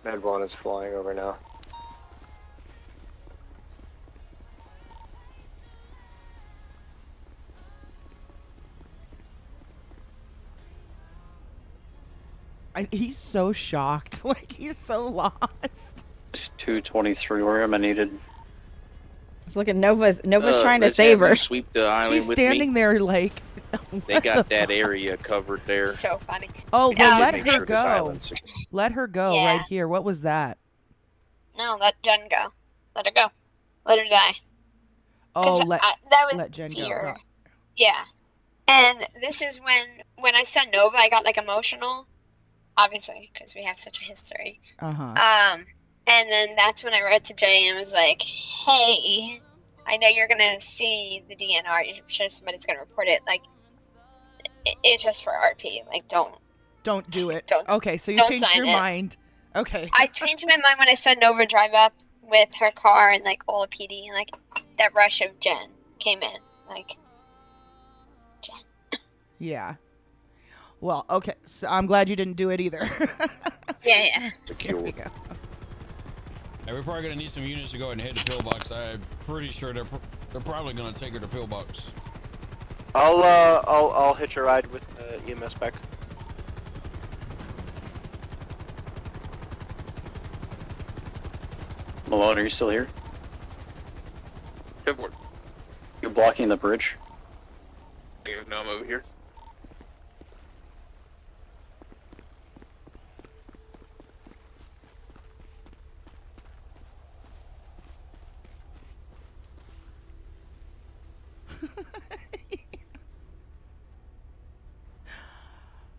Med 1 is flying over now. He's so shocked. Like, he's so lost. 223, where am I needed? Look at Nova's trying to let's save have her. you Sweep the island He's with standing me. there like... They what got the that fuck? area covered there. So funny. Oh, well, let Make her sure this go. island's secure. Let her go Yeah. right here. What was that? No, let Jen go. Let her go. Let her die. Oh, 'Cause that was let Jen go. fear. Yeah. And this is when I saw Nova, I got like emotional. Obviously, because we have such a history. Uh-huh. And then that's when I wrote to Jay and was like, hey, I know you're gonna see the DNR. You're sure somebody's gonna report it. Like, it's just for RP. Like, don't do it. Don't. Okay, so you don't changed sign your it. mind. Okay. I changed my mind when I saw Nova drive up with her car and like all the PD and like that rush of Jen came in. Like, Jen. Yeah. Well, okay. So I'm glad you didn't do it either. Yeah. Here we go. Hey, we're probably gonna need some units to go ahead and hit the pillbox. I'm pretty sure they're probably gonna take her to pillbox. I'll hitch a ride with EMS back. Malone, are you still here? Good work. You're blocking the bridge. No, I'm over here.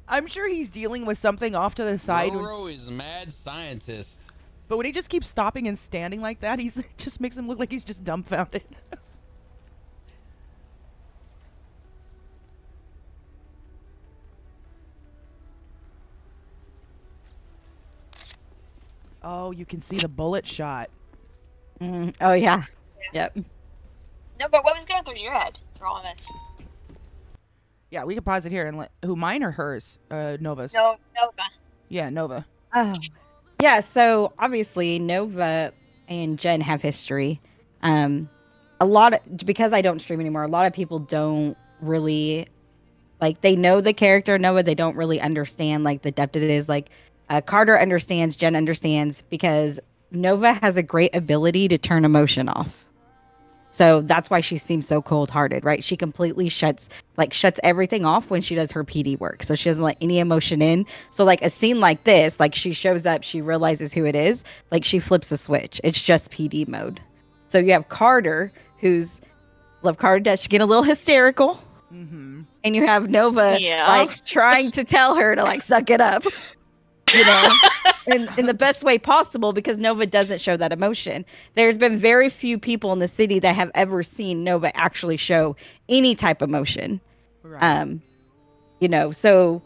I'm sure he's dealing with something off to the side. Roro is mad scientist. But when he just keeps stopping and standing like that, it just makes him look like he's just dumbfounded. Oh, you can see the bullet shot. Oh yeah. Yep. No, but what was going through your head through all of this? Yeah, we can pause it here and who, mine or hers? Nova's. No, Nova. Yeah, Nova. Oh. Yeah, so obviously Nova and Jen have history. Because I don't stream anymore, a lot of people don't really they know the character Nova, they don't really understand like the depth it is. Like Carter understands, Jen understands, because Nova has a great ability to turn emotion off. So that's why she seems so cold-hearted, right? She completely shuts everything off when she does her PD work. So she doesn't let any emotion in. So like a scene like this, like she shows up, she realizes who it is, like she flips a switch. It's just PD mode. So you have Carter, love Carter Dutch, she get a little hysterical. Mm-hmm. And you have Nova like trying to tell her to like suck it up. You know, in the best way possible, because Nova doesn't show that emotion. There's been very few people in the city that have ever seen Nova actually show any type of emotion. Right. You know, so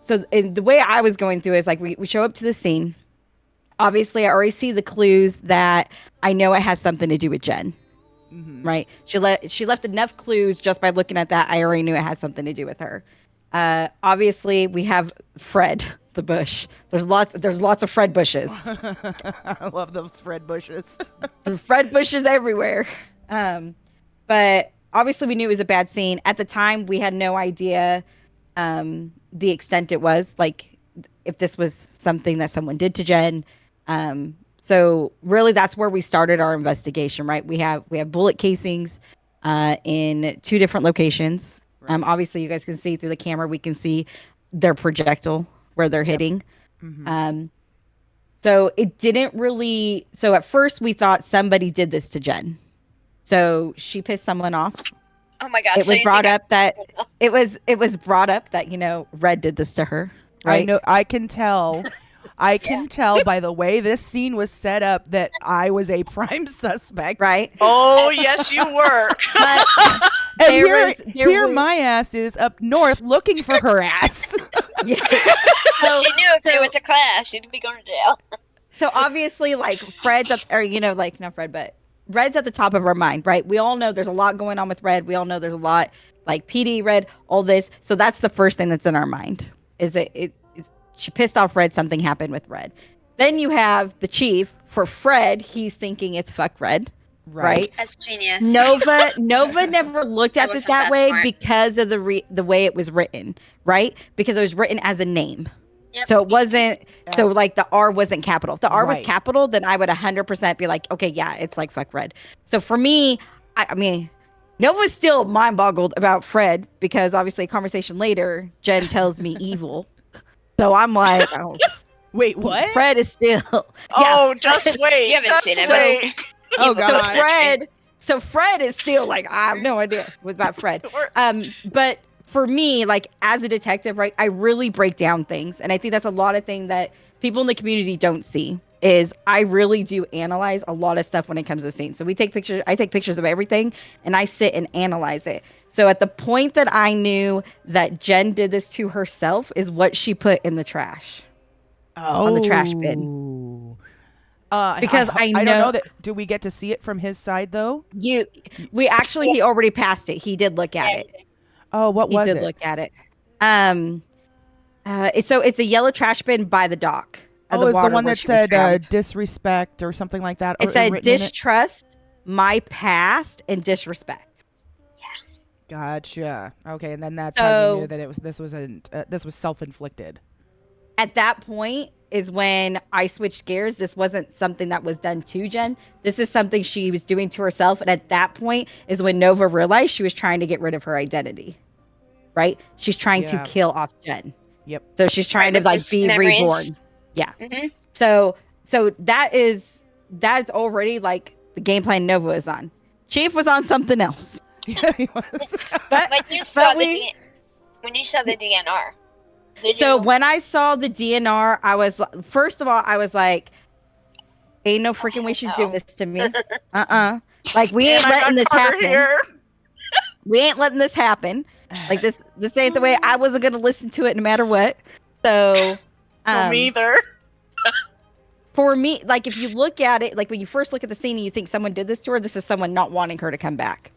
the way I was going through is like we show up to the scene. Obviously, I already see the clues that I know it has something to do with Jen. Mm-hmm. Right? She left enough clues just by looking at that. I already knew it had something to do with her. Obviously, we have Fred the bush. There's lots of Fred bushes. I love those Fred bushes. Fred bushes everywhere. But obviously, we knew it was a bad scene. At the time, we had no idea the extent it was. Like, if this was something that someone did to Jen. So really, that's where we started our investigation. Right? We have bullet casings in 2 different locations. Right. Obviously, you guys can see through the camera. We can see their projectile where they're hitting. Mm-hmm. So it didn't really. So at first, we thought somebody did this to Jen. So she pissed someone off. Oh my gosh! It was brought up that it was brought up that Red did this to her. Right? I know. I can tell. I can tell by the way this scene was set up that I was a prime suspect. Right? Oh, yes, you were. And here my ass is up north looking for her ass. Yeah. She knew if there was a clash, she'd be going to jail. So obviously, like Fred's up, or not Fred, but Red's at the top of our mind, right? We all know there's a lot going on with Red. We all know there's a lot like PD, Red, all this. So that's the first thing that's in our mind. Is she pissed off Red? Something happened with Red. Then you have the chief. For Fred, he's thinking it's fuck Red. Right. That's genius. Nova never looked at it that way smart. because of the way it was written, right? Because it was written as a name. Yep. So it wasn't so like the R wasn't capital. If the R was Right. capital, then I would 100% be like, okay, yeah, it's like fuck Red. So for me, I mean, Nova's still mind boggled about Fred because obviously a conversation later, Jen tells me evil. So I'm like, oh, Wait, what? Fred is still. Oh, just wait. You haven't just seen it, wait. Oh god. So Fred is still like, I have no idea about Fred. But for me, like as a detective, right, I really break down things. And I think that's a lot of things that people in the community don't see is I really do analyze a lot of stuff when it comes to scenes. So I take pictures of everything and I sit and analyze it. So at the point that I knew that Jen did this to herself is what she put in the trash. On the trash bin. Because I don't know that. Do we get to see it from his side though? He already passed it. He did look at it. Oh, what was it? He did look at it. So it's a yellow trash bin by the dock. Oh, it's the one that said disrespect or something like that. It said distrust, my past, and disrespect. Gotcha. Okay, and then that's how you knew that this was self-inflicted. At that point is when I switched gears. This wasn't something that was done to Jen. This is something she was doing to herself. And at that point is when Nova realized she was trying to get rid of her identity. Right? She's trying to kill off Jen. Yep. So she's trying to like be reborn. Yeah. Mm-hmm. So that's already like the game plan Nova is on. Chief was on something else. Yeah, he was. When you saw the DNR. When I saw the DNR, I was first of all, I was like, "Ain't no freaking way she's doing this to me." Like we ain't letting this happen. We ain't letting this happen. Like this ain't the way. I wasn't gonna listen to it no matter what. So me either. for me, like if you look at it, like when you first look at the scene and you think someone did this to her, this is someone not wanting her to come back.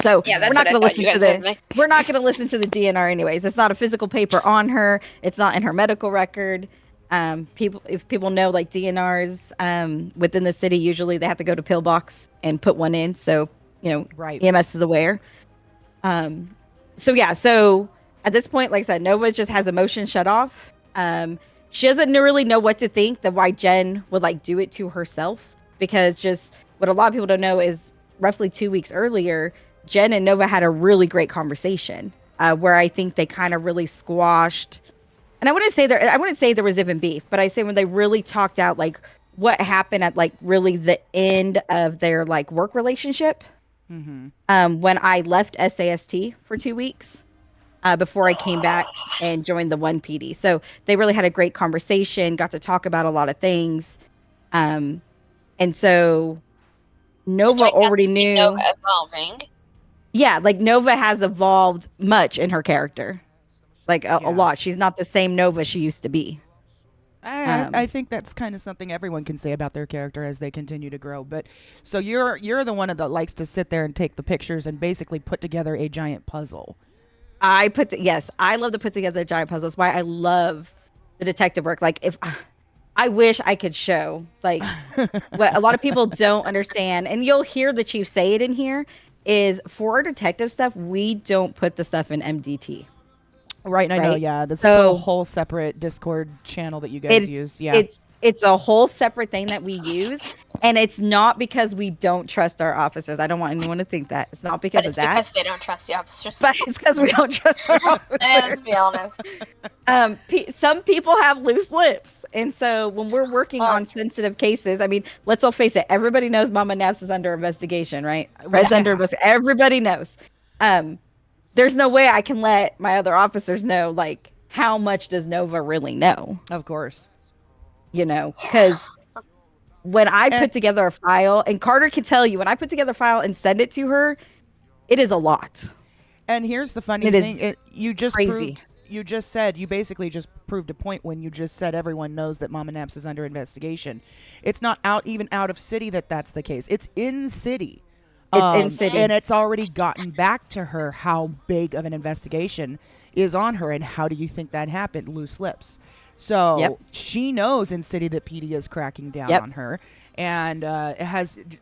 So Yeah, we're that's not what I going to thought listen you to guys would make. we're not going to listen to the DNR anyways. It's not a physical paper on her. It's not in her medical record. If people know like DNRs within the city, usually they have to go to pillbox and put one in. So Right. EMS is aware. So at this point, like I said, Nova just has emotion shut off. She doesn't really know what to think that why Jen would like do it to herself, because just what a lot of people don't know is roughly 2 weeks earlier, Jen and Nova had a really great conversation where I think they kind of really squashed. And I wouldn't say there was even beef, but I say when they really talked out like what happened at like really the end of their like work relationship. When I left SAST for 2 weeks before I came back and joined the 1PD. So they really had a great conversation, got to talk about a lot of things. And so Nova already knew. Nova evolving. Yeah, like Nova has evolved much in her character. Like a lot. She's not the same Nova she used to be. I think that's kind of something everyone can say about their character as they continue to grow. But so you're the one that likes to sit there and take the pictures and basically put together a giant puzzle. Yes, I love to put together a giant puzzle. That's why I love the detective work. Like if I wish I could show like what a lot of people don't understand, and you'll hear the chief say it in here, is for our detective stuff, we don't put the stuff in MDT. Right, I know, yeah. That's a whole separate Discord channel that you guys use. Yeah. It's a whole separate thing that we use, and it's not because we don't trust our officers. I don't want anyone to think that. It's not because of that. Because they don't trust the officers. But it's because we don't trust our officers. Let's be honest. Some people have loose lips, and so when we're working on sensitive cases, I mean, let's all face it. Everybody knows Mama Naps is under investigation, right? Red's under investigation. Everybody knows. There's no way I can let my other officers know, like, how much does Nova really know? Of course. Because when I put together a file, and Carter can tell you, when I put together a file and send it to her, it is a lot. And here's the funny thing. You basically just proved a point when you just said everyone knows that Mama Naps is under investigation. It's not even out of city that's the case. It's in city. It's in city. And it's already gotten back to her how big of an investigation is on her. And how do you think that happened? Loose lips. So she knows in city that PD is cracking down on her. And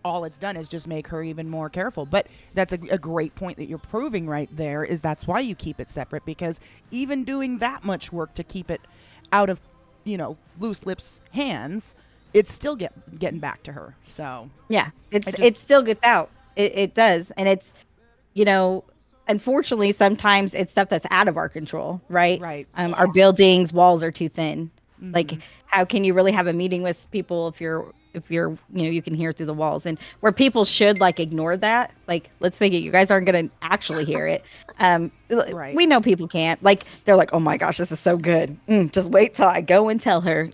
all it's done is just make her even more careful. But that's a great point that you're proving right there, is that's why you keep it separate, because even doing that much work to keep it out of, loose lips' hands, it's still getting back to her. So yeah, it still gets out. It does. And it's, unfortunately, sometimes it's stuff that's out of our control, right? Right. Our buildings, walls are too thin. Mm-hmm. Like, how can you really have a meeting with people if you're, you can hear through the walls, and where people should like ignore that. Like, let's face it, you guys aren't going to actually hear it. Right. We know people can't. Like, they're like, oh my gosh, this is so good. Just wait till I go and tell her,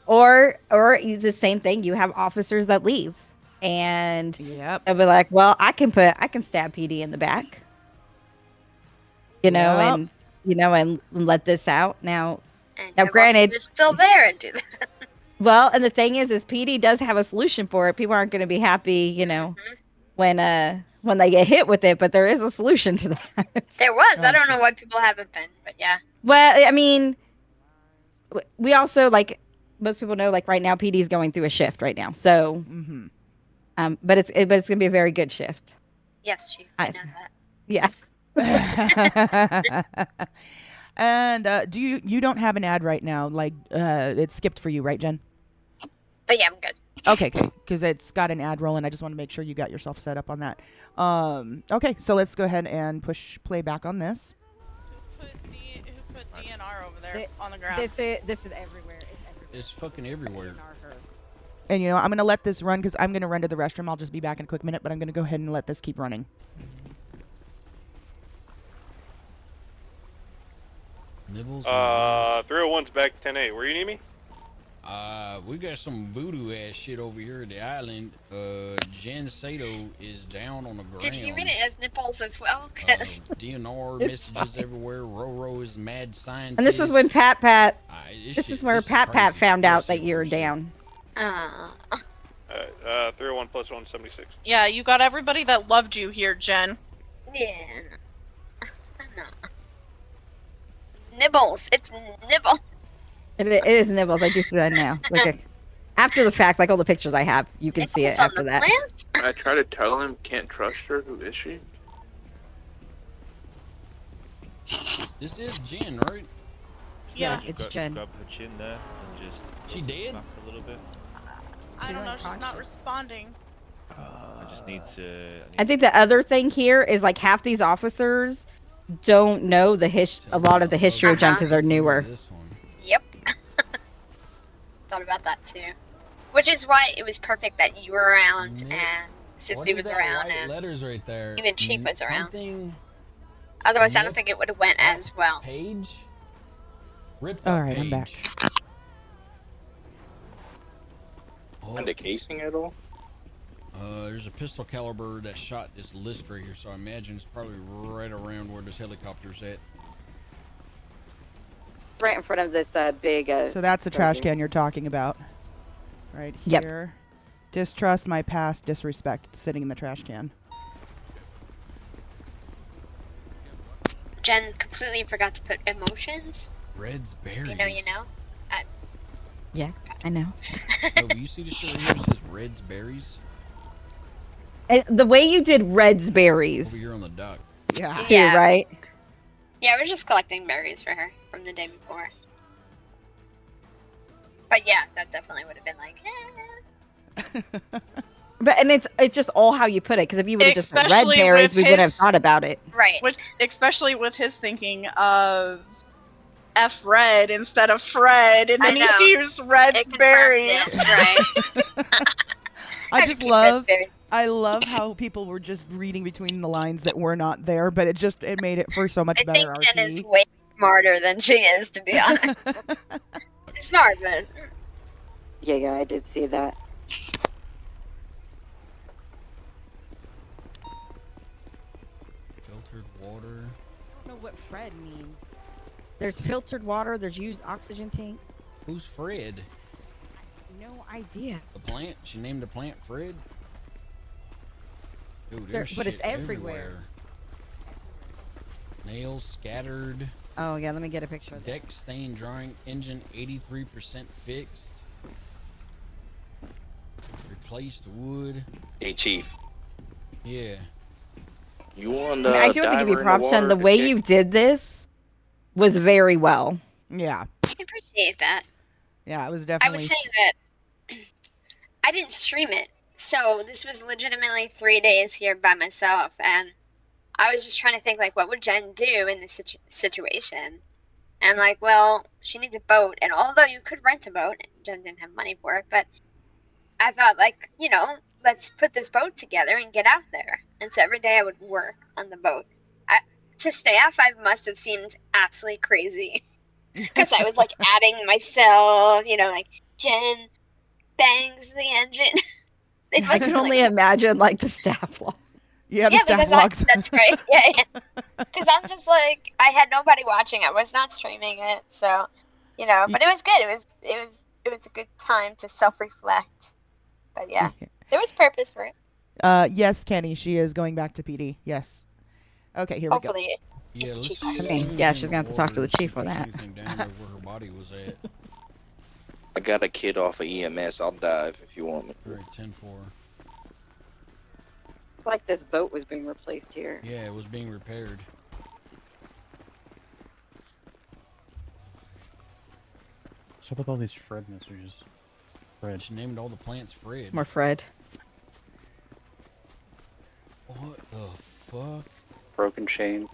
or the same thing. You have officers that leave, and they'll be like, well, I can stab PD in the back, and let this out now. Now, granted, you're still there and do that. Well, and the thing is PD does have a solution for it. People aren't going to be happy, when they get hit with it, but there is a solution to that. There was. I don't know why people haven't been, but yeah. Well, I mean, we also, like, most people know, like, right now PD is going through a shift right now. So, but it's going to be a very good shift. Yes, Chief. I know that. Yes. And you don't have an ad right now, like it's skipped for you, right, Jen? Oh yeah, I'm good. Okay, because it's got an ad rolling. I just want to make sure you got yourself set up on that. Okay, so let's go ahead and push play back on this. Who put DNR over there on the ground? This is everywhere. It's fucking everywhere. And I'm gonna let this run because I'm gonna run to the restroom. I'll just be back in a quick minute, but I'm gonna go ahead and let this keep running. Nibbles. 301's back 10-8. Where you need me? We got some voodoo ass shit over here at the island. Jen Saito is down on the ground. Did he read it as nipples as well? 'Cause DNR It's messages fine. everywhere. Roro is mad scientist. And this is when Pat. This is where this Pat crazy. found You'll out see that it you for were yourself. down. Alright, 301 plus 176. Yeah, you got everybody that loved you here, Jen. yeah. No. Nibbles. It's nibble. It is nibbles. I do see that now. Like after the fact, like all the pictures I have, you can see it Nibbles on after the that. plants? I try to tell him, can't trust her. Who is she? This is Jen, right? Yeah. It's Jen. Grab her chin there and just She dead? back a little bit. I don't know, she's not responding. I just need to. I think the other thing here is like half these officers don't know a lot of the history of Jen because they're newer. This one. Yep. Thought about that too. Which is why it was perfect that you were around and What Sissy is was that around white and letters right there. even Chief was around. Something Otherwise, I don't think it would have went as well. page. Ripped All up right, page. I'm back. Find a casing at all? There's a pistol caliber that shot this list right here, so I imagine it's probably right around where this helicopter's at. Right in front of this big. So that's the trash trophy. can you're talking about. Right Yep. here. Distrust my past, disrespect sitting in the trash can. Jen completely forgot to put emotions. Red's berries. You know. Yeah, I know. Oh, you see this shit right here? It says Red's berries The way you did Red's berries. over here on the dock. Yeah. Too, right? Yeah, I was just collecting berries for her from the day before. But yeah, that definitely would have been like, But it's just all how you put it. Because if you would have just put red Especially berries, with we wouldn't have his- thought about it. right. Which, especially with his thinking of F Red instead of Fred, and I then know. he used Red's It confirmed berries. it, right? I How'd just you keep Red's love berries? I love how people were just reading between the lines that were not there, but it made it for so much I better think Jen is RP. way smarter than she is, to be honest. She's smart, but Yeah, I did see that. Filtered water. I don't know what Fred means. There's filtered water. There's used oxygen tank. Who's Fred? No idea. The plant? She named the plant Fred? Dude, There- there's but it's shit everywhere. Nails scattered. Oh yeah, let me get a picture of that. Deck stain drying. Engine 83% fixed. Replaced wood. Hey, Chief. Yeah. You want I mean, I do have to give you props on the way you did this was very well. Yeah. I appreciate that. Yeah, it was I definitely was saying that I didn't stream it, so this was legitimately 3 days here by myself, and I was just trying to think, like, what would Jen do in this situation? And I'm like, well, she needs a boat, and although you could rent a boat, Jen didn't have money for it, but I thought, like, let's put this boat together and get out there. And so every day I would work on the boat. To staff, I must have seemed absolutely crazy. Because I was, like, adding myself, like, Jen bangs the engine. It I can only imagine like the staff log. Yeah, the yeah, staff because logs. that's right. Yeah. Because I'm just like, I had nobody watching. I was not streaming it, so But it was good. It was a good time to self-reflect. But yeah, there was purpose for it. Yes, Kenny, she is going back to PD. Yes. Okay, here Hopefully, we go. Yeah, let's see I if mean, there's yeah, anything she's in gonna have to talk to the water, chief see on if that. there's anything down there where her body was at. I got a kid off of EMS. I'll dive if you want me. Alright, 10-4. It's like this boat was being replaced here. Yeah, it was being repaired. What's up with all these Fred messages? Fred. She named all the plants Fred. More Fred. What the fuck? Broken chain.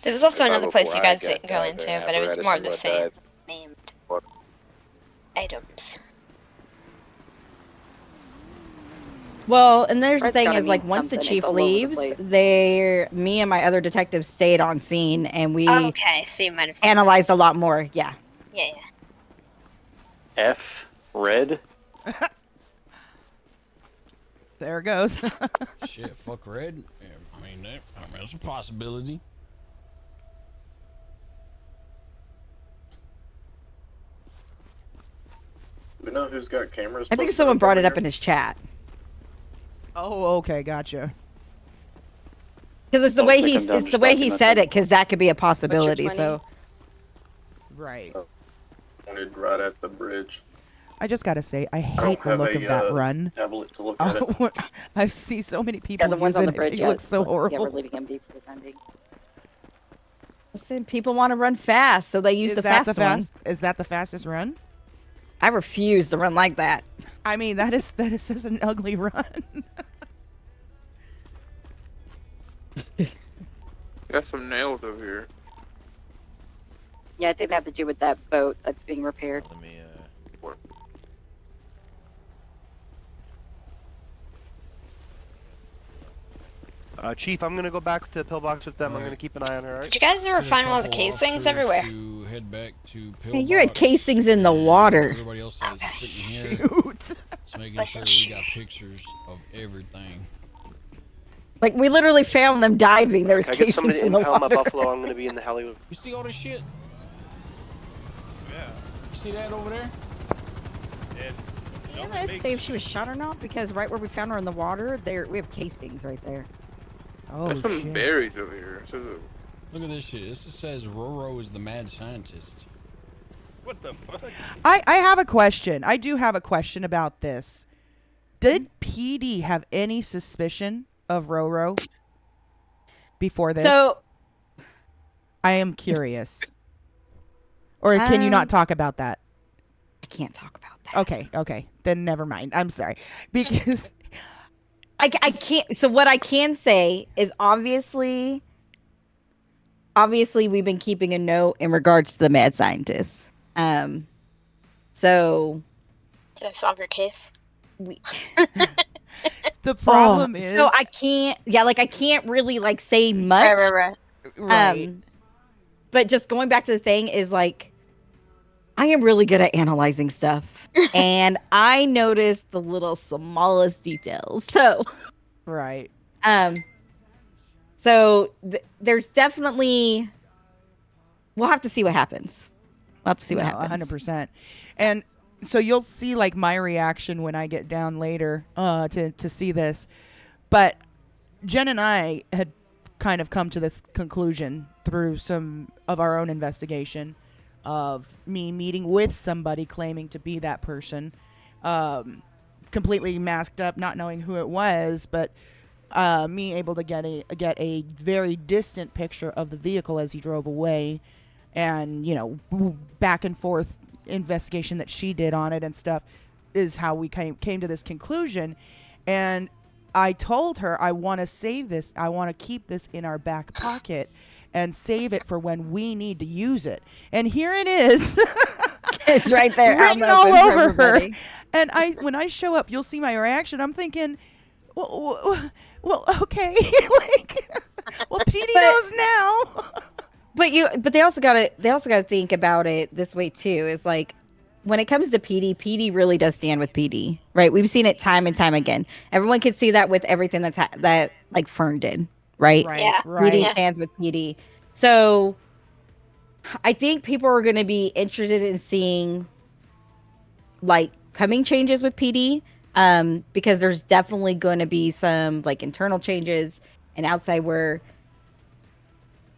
there was also If I another place you before I guys got didn't go diving into, but it was apparatus more of and the what same dive. named What? items. Well, and there's the Fred's thing gotta is, like, mean once the something. chief It's all over the leaves, place. me and my other detectives stayed on scene, and we Okay, so you might have seen analyzed a lot more. Yeah. Yeah, F red. There it goes. Shit, fuck red. Yeah, I mean, that's a possibility. We know who's got cameras. I think posted someone up brought over it up here? in his chat. Oh, okay, gotcha. Because it's the Don't way think he I'm done it's the just way he documenting. said it. Because that could be a possibility. 20? So Right. Pointed right at the bridge. I just gotta say, I I hate don't the have look a of that run. tablet to look at it. I see so many Yeah, people the ones on using the bridge. it. It Yeah, looks so Yeah, we're horrible. leaving him deep for the time being. listen, people want to run fast, so they use the fast one. Is that the fastest run? I refuse to run like that. I mean, that is such an ugly run. Got some nails over here. Yeah, I think they have to do with that boat that's being repaired. Let me, Chief, I'm gonna go back to the pillbox with them. I'm gonna keep an eye on her. All right? Did you guys ever Get a find all the couple casings officers everywhere? To head back to Man, you had Pillbox, casings in the and water. Everybody else is sitting here. Shoot. Just making sure we got pictures of everything. Like, we literally found them diving. There was Can I get casings somebody to in the impound my water. buffalo? I'm gonna be in the Hollywood. You see all this shit? yeah. You see that over there? And You know, let's see if she was shot or not, because right where we found her in the water, we have casings right there. Oh, There's some shit. berries over here. Look at this shit. This says Roro is the mad scientist. what the fuck? I have a question. I do have a question about this. Did PD have any suspicion of Roro before this? So, I am curious. Or can you not talk about that? I can't talk about that. Okay. Then never mind. I'm sorry. Because I can't. So what I can say is obviously we've been keeping a note in regards to the mad scientists. So Did I solve your case? the problem is, so I can't. Yeah, like I can't really like say much. Right. right. But just going back to the thing is like, I am really good at analyzing stuff, and I noticed the little smallest details. So, Right. So there's definitely. We'll have to see what happens. We'll have to see what happens. 100%. And so you'll see like my reaction when I get down later to see this. But Jen and I had kind of come to this conclusion through some of our own investigation of me meeting with somebody claiming to be that person, completely masked up, not knowing who it was, but me able to get a very distant picture of the vehicle as he drove away, and back and forth investigation that she did on it and stuff is how we came to this conclusion. And I told her, I want to save this. I want to keep this in our back pocket and save it for when we need to use it. And here it is. It's right there, written out all in open for over her. everybody. And when I show up, you'll see my reaction. I'm thinking, well, okay, like, well, PD knows now. But they also gotta think about it this way too. Is like, when it comes to PD really does stand with PD, right? We've seen it time and time again. Everyone can see that with everything that like Fern did, right? Right, Yeah. right. PD stands with PD. So I think people are going to be interested in seeing like coming changes with PD, because there's definitely going to be some like internal changes and outside where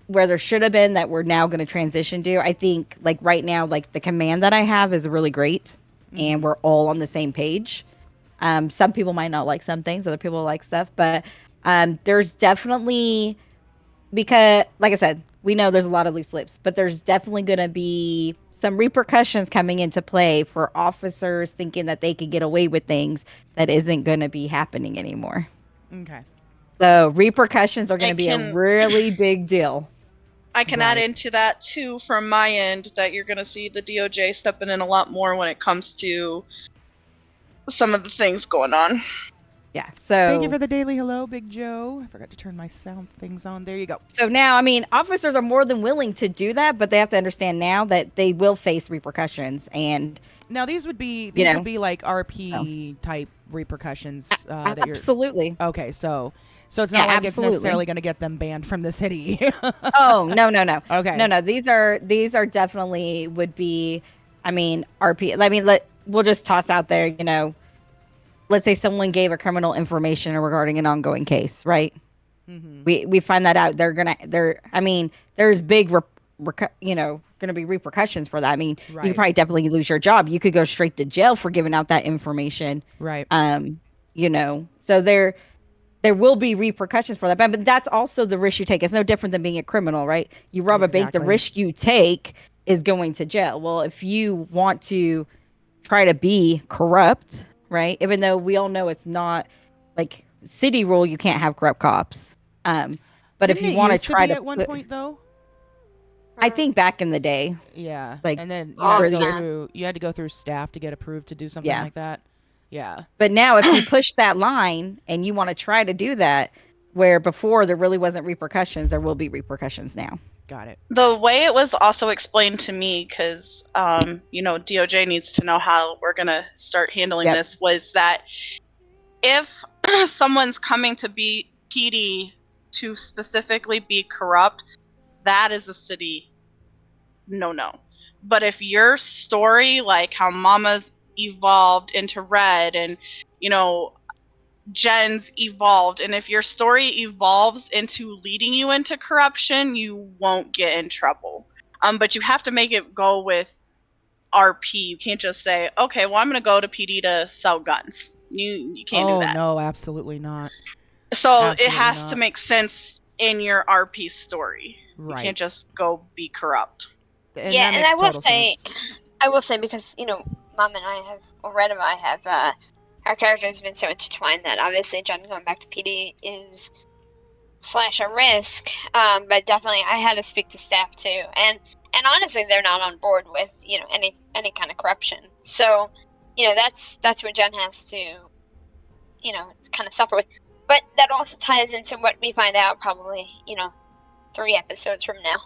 there should have been that we're now going to transition to. I think like right now, like the command that I have is really great, and we're all on the same page. Some people might not like some things, other people like stuff, but there's definitely, because like I said, we know there's a lot of loose lips, but there's definitely going to be some repercussions coming into play for officers thinking that they could get away with things that isn't going to be happening anymore. Okay. So repercussions are going to be can- a really big deal. I can add into that too from my end that you're going to see the DOJ stepping in a lot more when it comes to some of the things going on. Yeah. So Thank you for the daily hello, Big Joe. I forgot to turn my sound things on. There you go. So now, I mean, officers are more than willing to do that, but they have to understand now that they will face repercussions. And now these would be like RP type repercussions. Absolutely. Okay, so it's not like it's necessarily going to get them banned from the city. Oh no. Okay. No. These are definitely would be. I mean, RP. I mean, we'll just toss out there. Let's say someone gave a criminal information regarding an ongoing case, right? Mm-hmm. We find that out. I mean, there's big, going to be repercussions for that. I mean, you could probably definitely lose your job. You could go straight to jail for giving out that information. Right. So there will be repercussions for that. But that's also the risk you take. It's no different than being a criminal, right? You rob a bank, the risk you take is going to jail. Well, if you want to try to be corrupt, right? Even though we all know it's not like city rule, you can't have corrupt cops. But if you want to try to at one point though, I think back in the day, and then you had to go through staff to get approved to do something like that. Yeah. But now if you push that line and you want to try to do that, where before there really wasn't repercussions, there will be repercussions now. Got it. The way it was also explained to me, because DOJ needs to know how we're gonna start handling this, was that if someone's coming to be PD to specifically be corrupt, that is a city no. But if your story, like how Mama's evolved into Red and Jen's evolved, and if your story evolves into leading you into corruption, you won't get in trouble. But you have to make it go with RP. You can't just say, okay, well, I'm going to go to PD to sell guns. You can't do that. Oh, no, absolutely not. So it has to make sense in your RP story. Right. You can't just go be corrupt. And I will say, because, Mom and I have, or Red and I have, our character has been so intertwined that obviously Jen going back to PD is / a risk. But definitely I had to speak to staff too. And honestly, they're not on board with, any kind of corruption. So, that's what Jen has to, kind of suffer with. But that also ties into what we find out probably, 3 episodes from now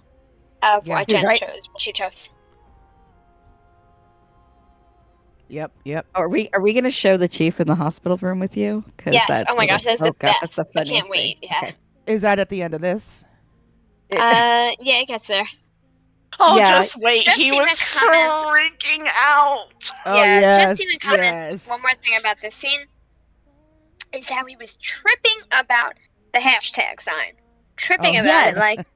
of why Jen chose what she chose. Yep. Are we going to show the chief in the hospital room with you? Yes. Oh my gosh, that's the best. That's the funniest I can't wait. thing. Yeah. Okay. Is that at the end of this? Yeah, it gets there. Oh, just wait. He was freaking out. Oh, yes. Just even comments. One more thing about this scene is how he was tripping about the hashtag sign. Tripping about it. Like,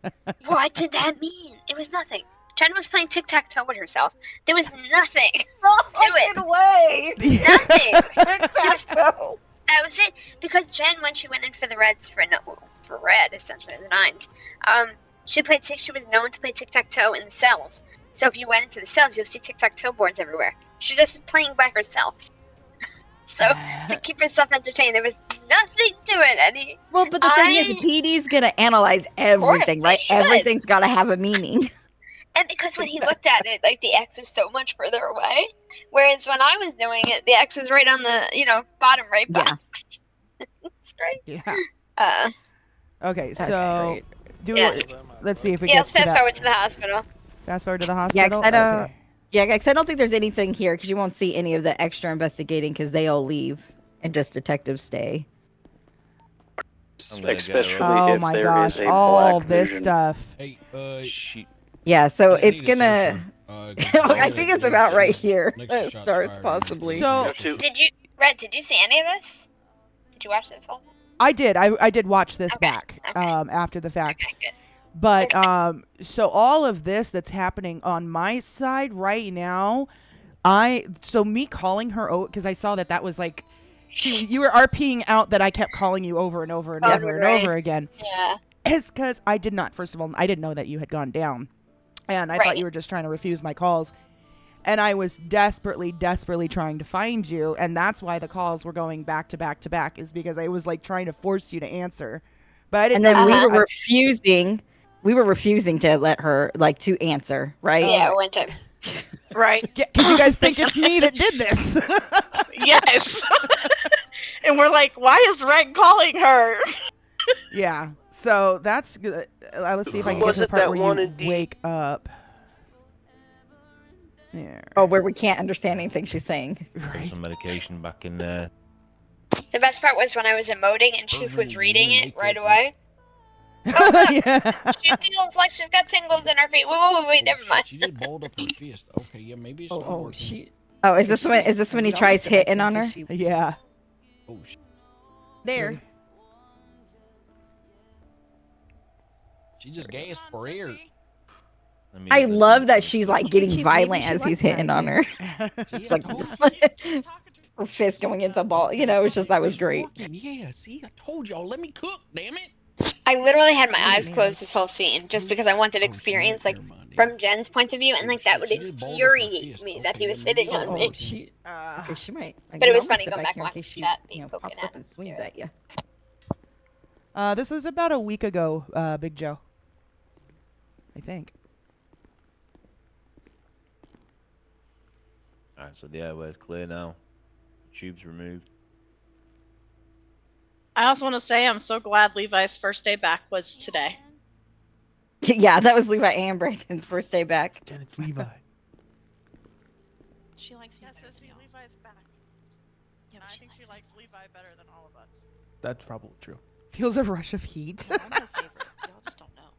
what did that mean? It was nothing. Jen was playing tic-tac-toe with herself. There was nothing to it. Way. Nothing. That was it. Because Jen, when she went in for the Reds for Red, essentially the Nines, she was known to play tic-tac-toe in the cells. So if you went into the cells, you'll see tic-tac-toe boards everywhere. She just playing by herself. So to keep herself entertained, there was nothing to it. But the thing is, PD's gonna analyze everything, right? Everything's gotta have a meaning. And because when he looked at it, like the X was so much further away, whereas when I was doing it, the X was right on the bottom right box. It's great. Yeah. Okay, so let's see if we let's fast forward to the hospital. Fast forward to the hospital. Because I don't think there's anything here because you won't see any of the extra investigating because they all leave and just detectives stay. Especially oh my gosh, all this stuff. Hey, yeah, so it's gonna. I think it's about right here. It starts possibly. So, did you see any of this? Did you watch this all? I did. I did watch this back after the fact. Okay, good. But so all of this that's happening on my side right now, me calling her because I saw that was like you were RPing out that I kept calling you over and over and over and over again. Yeah. It's because I did not. First of all, I didn't know that you had gone down, and I thought you were just trying to refuse my calls. And I was desperately trying to find you, and that's why the calls were going back to back to back. Is because I was like trying to force you to answer, but I didn't. And then we were refusing. We were refusing to let her to answer, right? Yeah, one time. Right. Because you guys think it's me that did this. Yes. And we're like, why is Red calling her? Yeah. So that's good. Let's see if I can get Was to the it part that where you wanted the- wake up. There. Oh, where we can't understand anything she's saying. Right. Some medication back in there. The best part was when I was emoting and she was reading it right makeup, away. Oh look, Yeah. she feels like she's got tingles in her feet. Wait, never mind. She just balled up her fist. Okay, yeah, maybe it's not working. Oh, is this when? Is this when he tries hitting on her? Yeah. Oh, shit. There. She just gasped for air. I love that she's like getting violent as he's hitting on her. It's like her fist going into a ball. You know, it's just that was great. Yeah, see, I told y'all, let me cook, damn it. I literally had my eyes closed this whole scene just because I wanted experience, like from Jen's point of view, and like that would infuriate me that he was hitting on me. Okay, she might. But it was funny going back and watching chat being poking pops up and swings at you. This was about a week ago, Big Joe. I think. Alright, so the airway's clear now. Tube's removed. I also want to say I'm so glad Levi's first day back was today. Yeah, that was Levi and Brandon's first day back. Jen, it's Levi. She likes me better. See, Levi's back. Yeah, I think she likes Levi better than all of us. That's probably true. Feels a rush of heat. I'm her favorite. Y'all just don't know.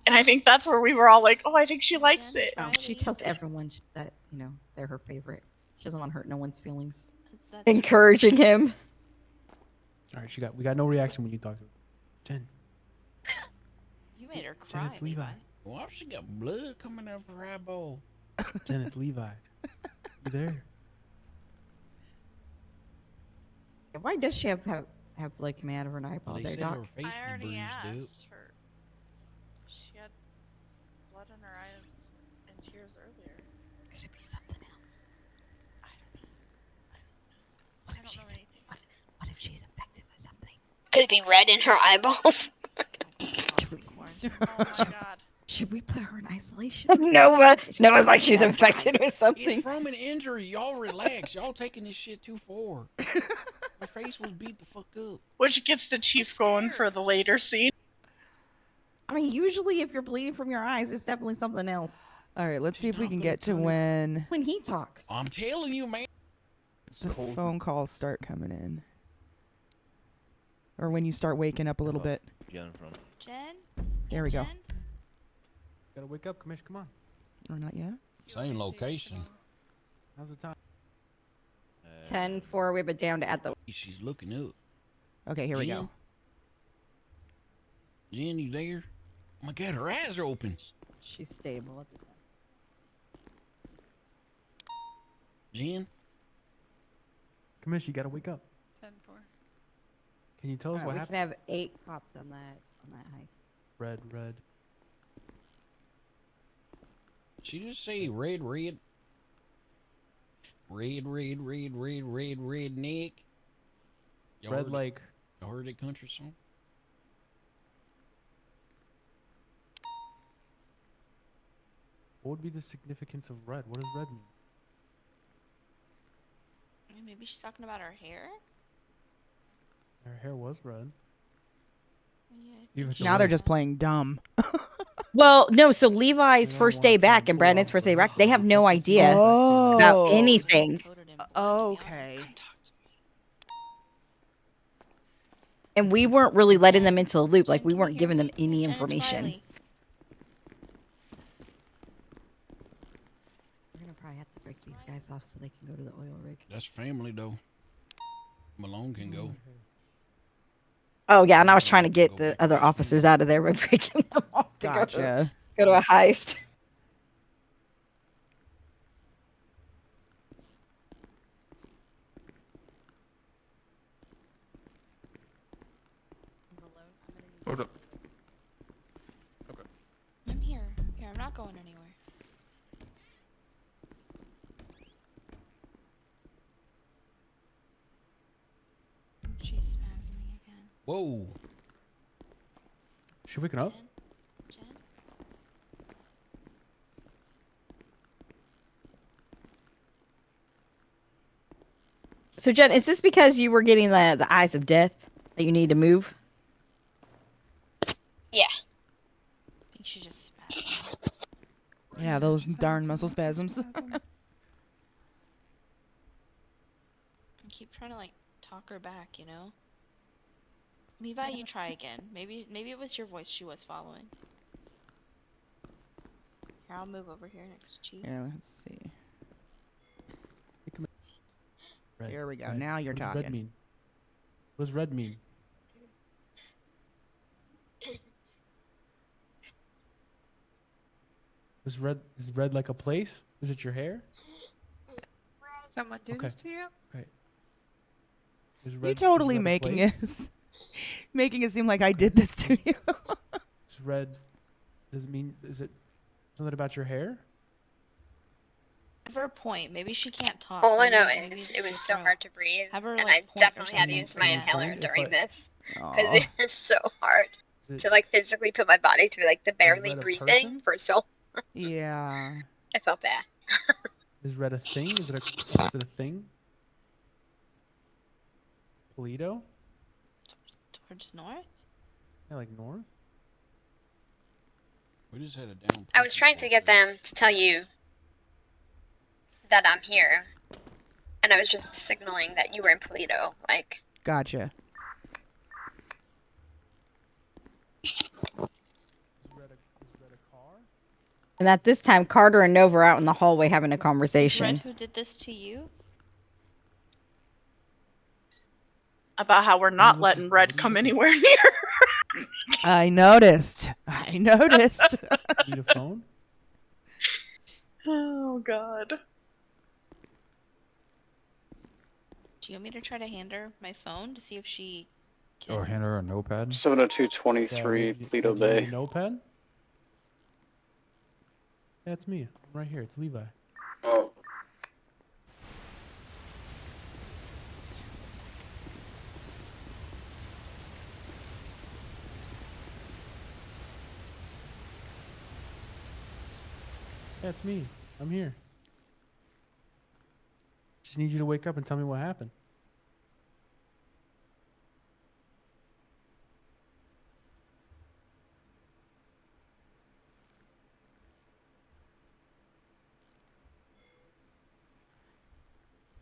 And I think that's where we were all like, oh, I think she likes it. Oh, she tells everyone that, you know, they're her favorite. She doesn't want to hurt no one's feelings. That's Encouraging him. All right, we got no reaction when you talk to her. Jen. You made her Jen, cry. it's Levi. Why she got blood coming out of her eyeball? Jen, it's Levi. You there? Why does she have blood coming out of her eyeball They there, said Doc? her face I was already bruised up. asked her. She had blood in her eyes and tears earlier. Could it be something else? I don't know anything. What if she's infected with something? Could it be red in her eyeballs? Oh my god. Should we put her in isolation? Noah's like she's infected with something. It's from an injury. Y'all relax. Y'all taking this shit too far. Her face was beat the fuck up. Which gets the chief going for the later scene. I mean, usually if you're bleeding from your eyes, it's definitely something else. All right, let's see if we can get to when he talks. I'm telling you, man. the phone calls start coming in. Or when you start waking up a little bit. Jen from. Jen? There we go. Gotta wake up, Commish, come on. Or not yet? Same location. How's the time? 10-4, we have it down to at the... She's looking up. Okay, here we go. Jen, you there? Oh my god, her eyes are open. She's stable. Jen? Commish, you gotta wake up. 10-4. Can you tell us what we happened? can have 8 cops on that heist. Red. She just say red. Red, Nick. Y'all Red heard like. Y'all heard that country song? What would be the significance of red? What does red mean? Maybe she's talking about her hair? Her hair was red. Yeah, Now they're just playing dumb. Well, no, so Levi's first day back and Brandon's first day back, they have no idea about anything. Okay. And we weren't really letting them into the loop. Like, we weren't giving them any information. We're going to probably have to break these guys off so they can go to the oil rig. That's family, though. Malone can go. Oh, yeah, and I was trying to get the other officers out of there by breaking them off to Gotcha. go to a heist. What's up? I'm here. I'm not going anywhere. She's spasming again. Whoa. She waking up? Jen? So, Jen, is this because you were getting the eyes of death that you need to move? Yeah. I think she just spazzed. Yeah, those darn muscle spasms. I keep trying to like talk her back, you know. Levi, you try again. Maybe it was your voice she was following. Here, I'll move over here next to Chi. Yeah, let's see. Red, Here we go. red. Now you're What does talking. red mean? What does red mean? Is red like a place? Is it your hair? Someone do this to you? Okay. You totally making it making it seem like I did this to you. Is red? Does it mean? Is it something about your hair? Have her point. Maybe she can't talk. All I know Maybe is it's it was your so throat. hard to breathe, Have her, and like, I point or definitely had to something use for my yes. inhaler If during I- this Aw. because it was so hard Is to it- like physically put my body through like the barely red a breathing person? for so. Yeah. I felt bad. Is red a thing? Is it a thing? Toledo? Towards north? Yeah, like north. We just had a down. I was trying to get them to tell you that I'm here, and I was just signaling that you were in Polito. Like, Gotcha. And at this time, Carter and Nova are out in the hallway having a Is conversation. Red who did this to you? About how we're not letting Red come anywhere near. I noticed. Need a phone? Oh God. Do you want me to try to hand her my phone to see if she can? Oh, Or hand her a notepad? 70223 Pluto Do you need Bay. a notepad? Yeah, it's me. I'm right here. It's Levi. Oh. Yeah, it's me. I'm here. Just need you to wake up and tell me what happened.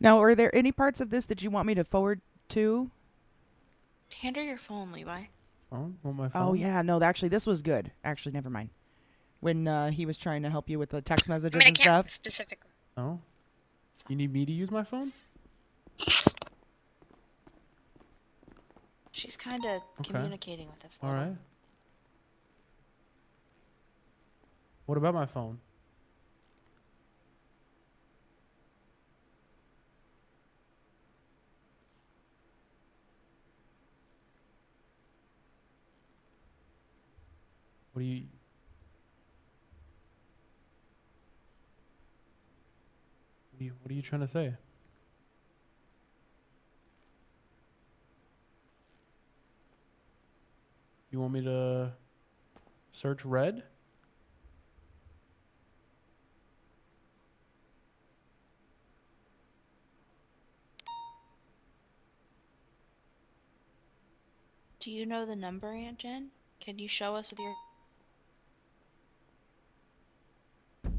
Now, are there any parts of this that you want me to forward to? Hand her your phone, Levi. Oh, on my phone? Oh yeah, no, actually this was good. Actually, never mind. When he was trying to help you with the text messages I and can't stuff. specifically. Oh? You need me to use my phone? She's kind of Okay. communicating with us. All right. What about my phone? What are you trying to say? You want me to search red? Do you know the number, Aunt Jen? Can you show us with your... Do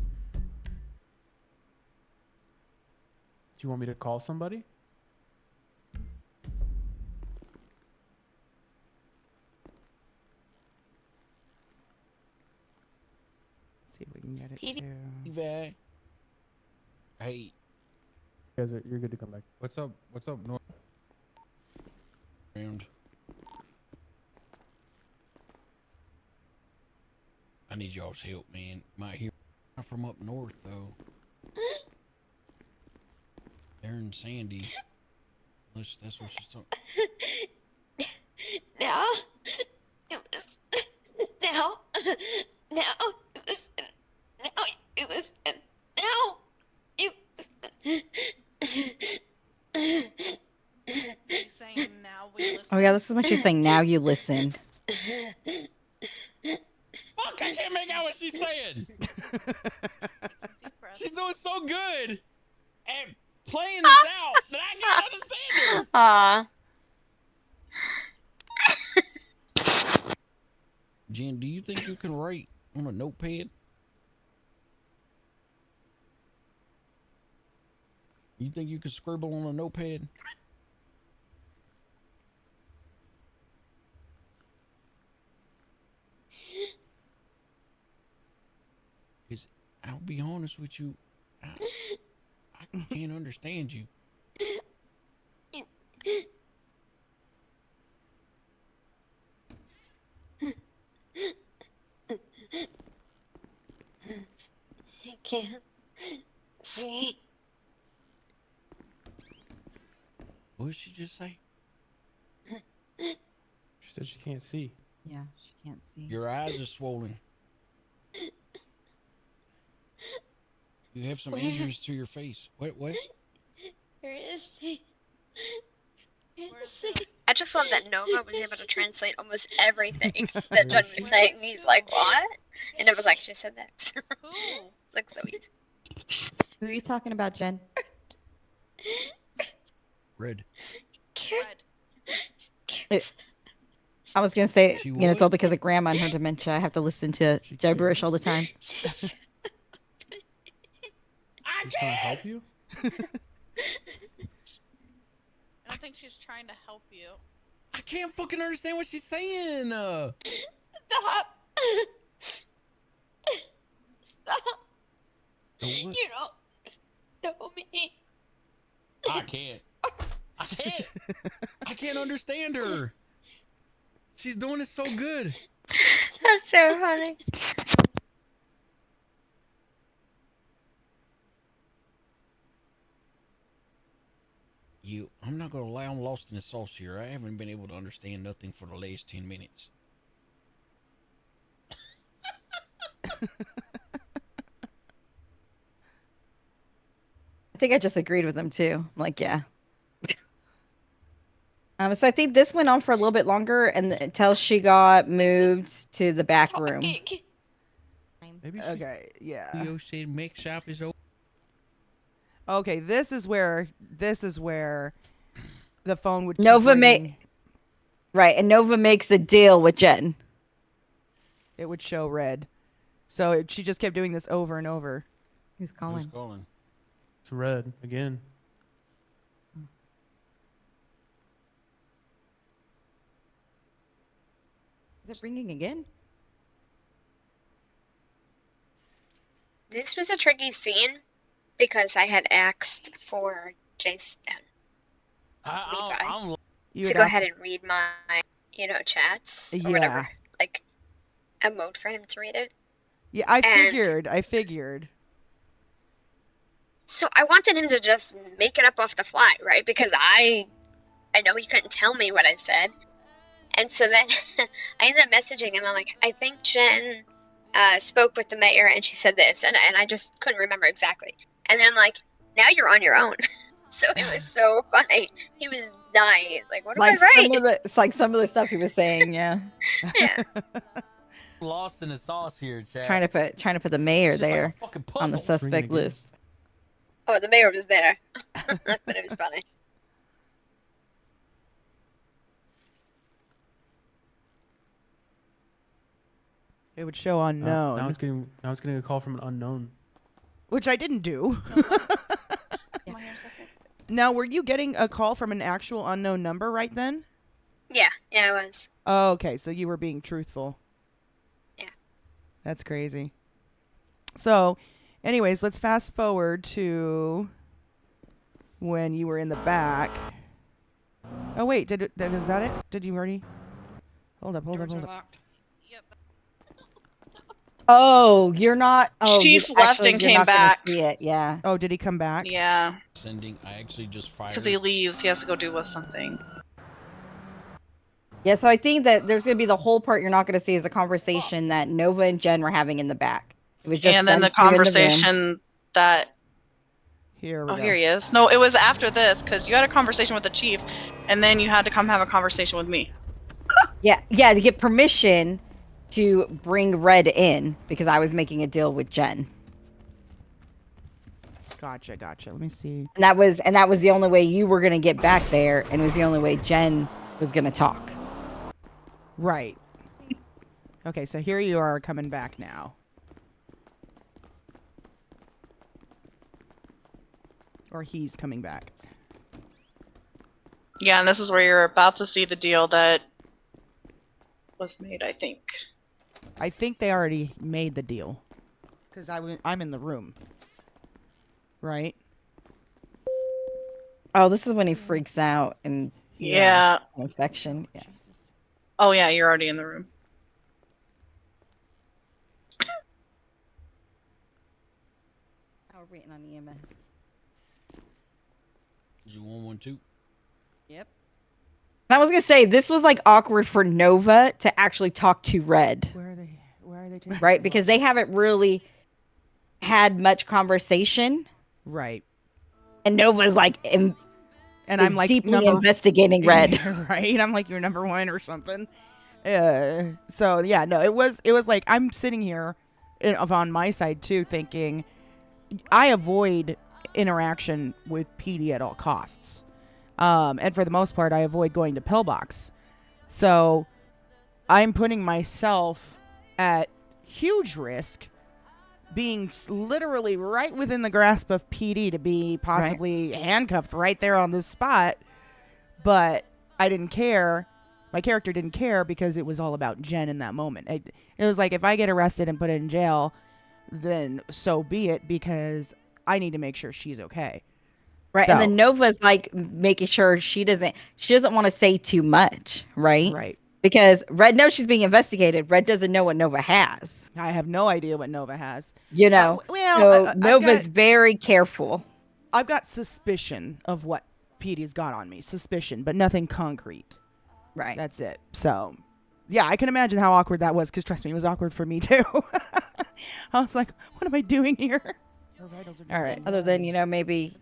you want me to call somebody? See if we can get it. Petey. Levi. Hey. You're good to come back. What's up? What's up, North? Round. I need y'all's help, man. Might hear from up north though. They're in Sandy. That's what she's talking. Now, it was. Now, it was. Now, it was. Now, it was. Saying now we listen. Oh yeah, this is what she's saying. Now you listen. Fuck! I can't make out what she's saying. She's doing so good. And playing this out that I can't understand her. Jen, do you think you can write on a notepad? You think you can scribble on a notepad? Because I'll be honest with you, I can't understand you. I can't see. What did she just say? She said she can't see. Yeah, she can't see. Your eyes are swollen. You have some injuries to your face. What? Where is she? I just love that Nova was able to translate almost everything that Jen was saying. He's like, what? And it was like, she said that. It's like so easy. Who are you talking about, Jen? Red. I was gonna say, She it's all because of grandma and her dementia. I have to listen to gibberish all the time. She's trying to help you? I don't think she's trying to help you. I can't fucking understand what she's saying. Stop. Stop. What? You don't know me. I can't. I can't understand her. She's doing it so good. That's so funny. I'm not gonna lie, I'm lost in the sauce here. I haven't been able to understand nothing for the last 10 minutes. I think I just agreed with them too. I'm like, yeah. So I think this went on for a little bit longer, and until she got moved to the back room. Maybe Okay, yeah. Theo said mix shop is open. Okay, this is where the phone would keep Nova ringing. Right, and Nova makes a deal with Jen. It would show red. So she just kept doing this over and over. Who's calling? Who's calling? It's red again. Is it ringing again? This was a tricky scene because I had asked for Jason Levi to go ahead and read my, chats or whatever, like a mode for him to read it. Yeah, I figured. So I wanted him to just make it up off the fly, right? Because I know he couldn't tell me what I said. And so then I ended up messaging him. I'm like, I think Jen spoke with the mayor and she said this. And I just couldn't remember exactly. And then I'm like, now you're on your own. So it was so funny. He was dying. He's like, what do I write? It's like some of the stuff he was saying, yeah. Yeah. Lost in the sauce here, Chad. trying to put the mayor It's just like there a fucking on the puzzle. suspect list. Oh, the mayor was there. But it was funny. It would show unknown. Now it's getting a call from an unknown. Which I didn't do. Now, were you getting a call from an actual unknown number right then? Yeah, I was. Oh, okay, so you were being truthful. Yeah. That's crazy. So, anyways, let's fast forward to when you were in the back. Oh, wait, is that it? Did you already? Hold up. Oh, you're not. Oh, Chief left and came back. See it, yeah. Oh, did he come back? Yeah. I actually just fired. Because he leaves. He has to go do with something. Yeah, so I think that there's going to be the whole part you're not going to see is the conversation that Nova and Jen were having in the back. It was just and then the them two in the room. conversation that. Here we go. Here he is. No, it was after this because you had a conversation with the chief, and then you had to come have a conversation with me. Yeah, to get permission to bring Red in because I was making a deal with Jen. Gotcha. Let me see. And that was the only way you were gonna get back there, and it was the only way Jen was gonna talk. Right. Okay, so here you are coming back now. Or he's coming back. Yeah, and this is where you're about to see the deal that was made, I think. I think they already made the deal. Because I'm in the room. Right? Oh, this is when he freaks out and Yeah. infection. Yeah. Oh yeah, you're already in the room. Oh, we're waiting on EMS. You want one too? Yep. And I was gonna say this was like awkward for Nova to actually talk to Red. Where are they taking Right? Because they haven't really had much conversation. Right. And Nova's like and I'm like deeply investigating Red. Right? I'm like, you're number one or something. So yeah, no, it was like I'm sitting here on my side too, thinking I avoid interaction with PD at all costs. And for the most part, I avoid going to Pillbox. So I'm putting myself at huge risk, being literally right within the grasp of PD to be possibly handcuffed right there on this spot. But I didn't care. My character didn't care because it was all about Jen in that moment. It was like, if I get arrested and put in jail, then so be it, because I need to make sure she's okay. Right. So, And then Nova's like making sure she doesn't want to say too much, right? Right. Because Red knows she's being investigated. Red doesn't know what Nova has. I have no idea what Nova has. You know, so Nova's very careful. I've got suspicion of what PD's got on me. Suspicion, but nothing concrete. Right. That's it. So, yeah, I can imagine how awkward that was, because trust me, it was awkward for me too. I was like, what am I doing here? All right. Other than, maybe,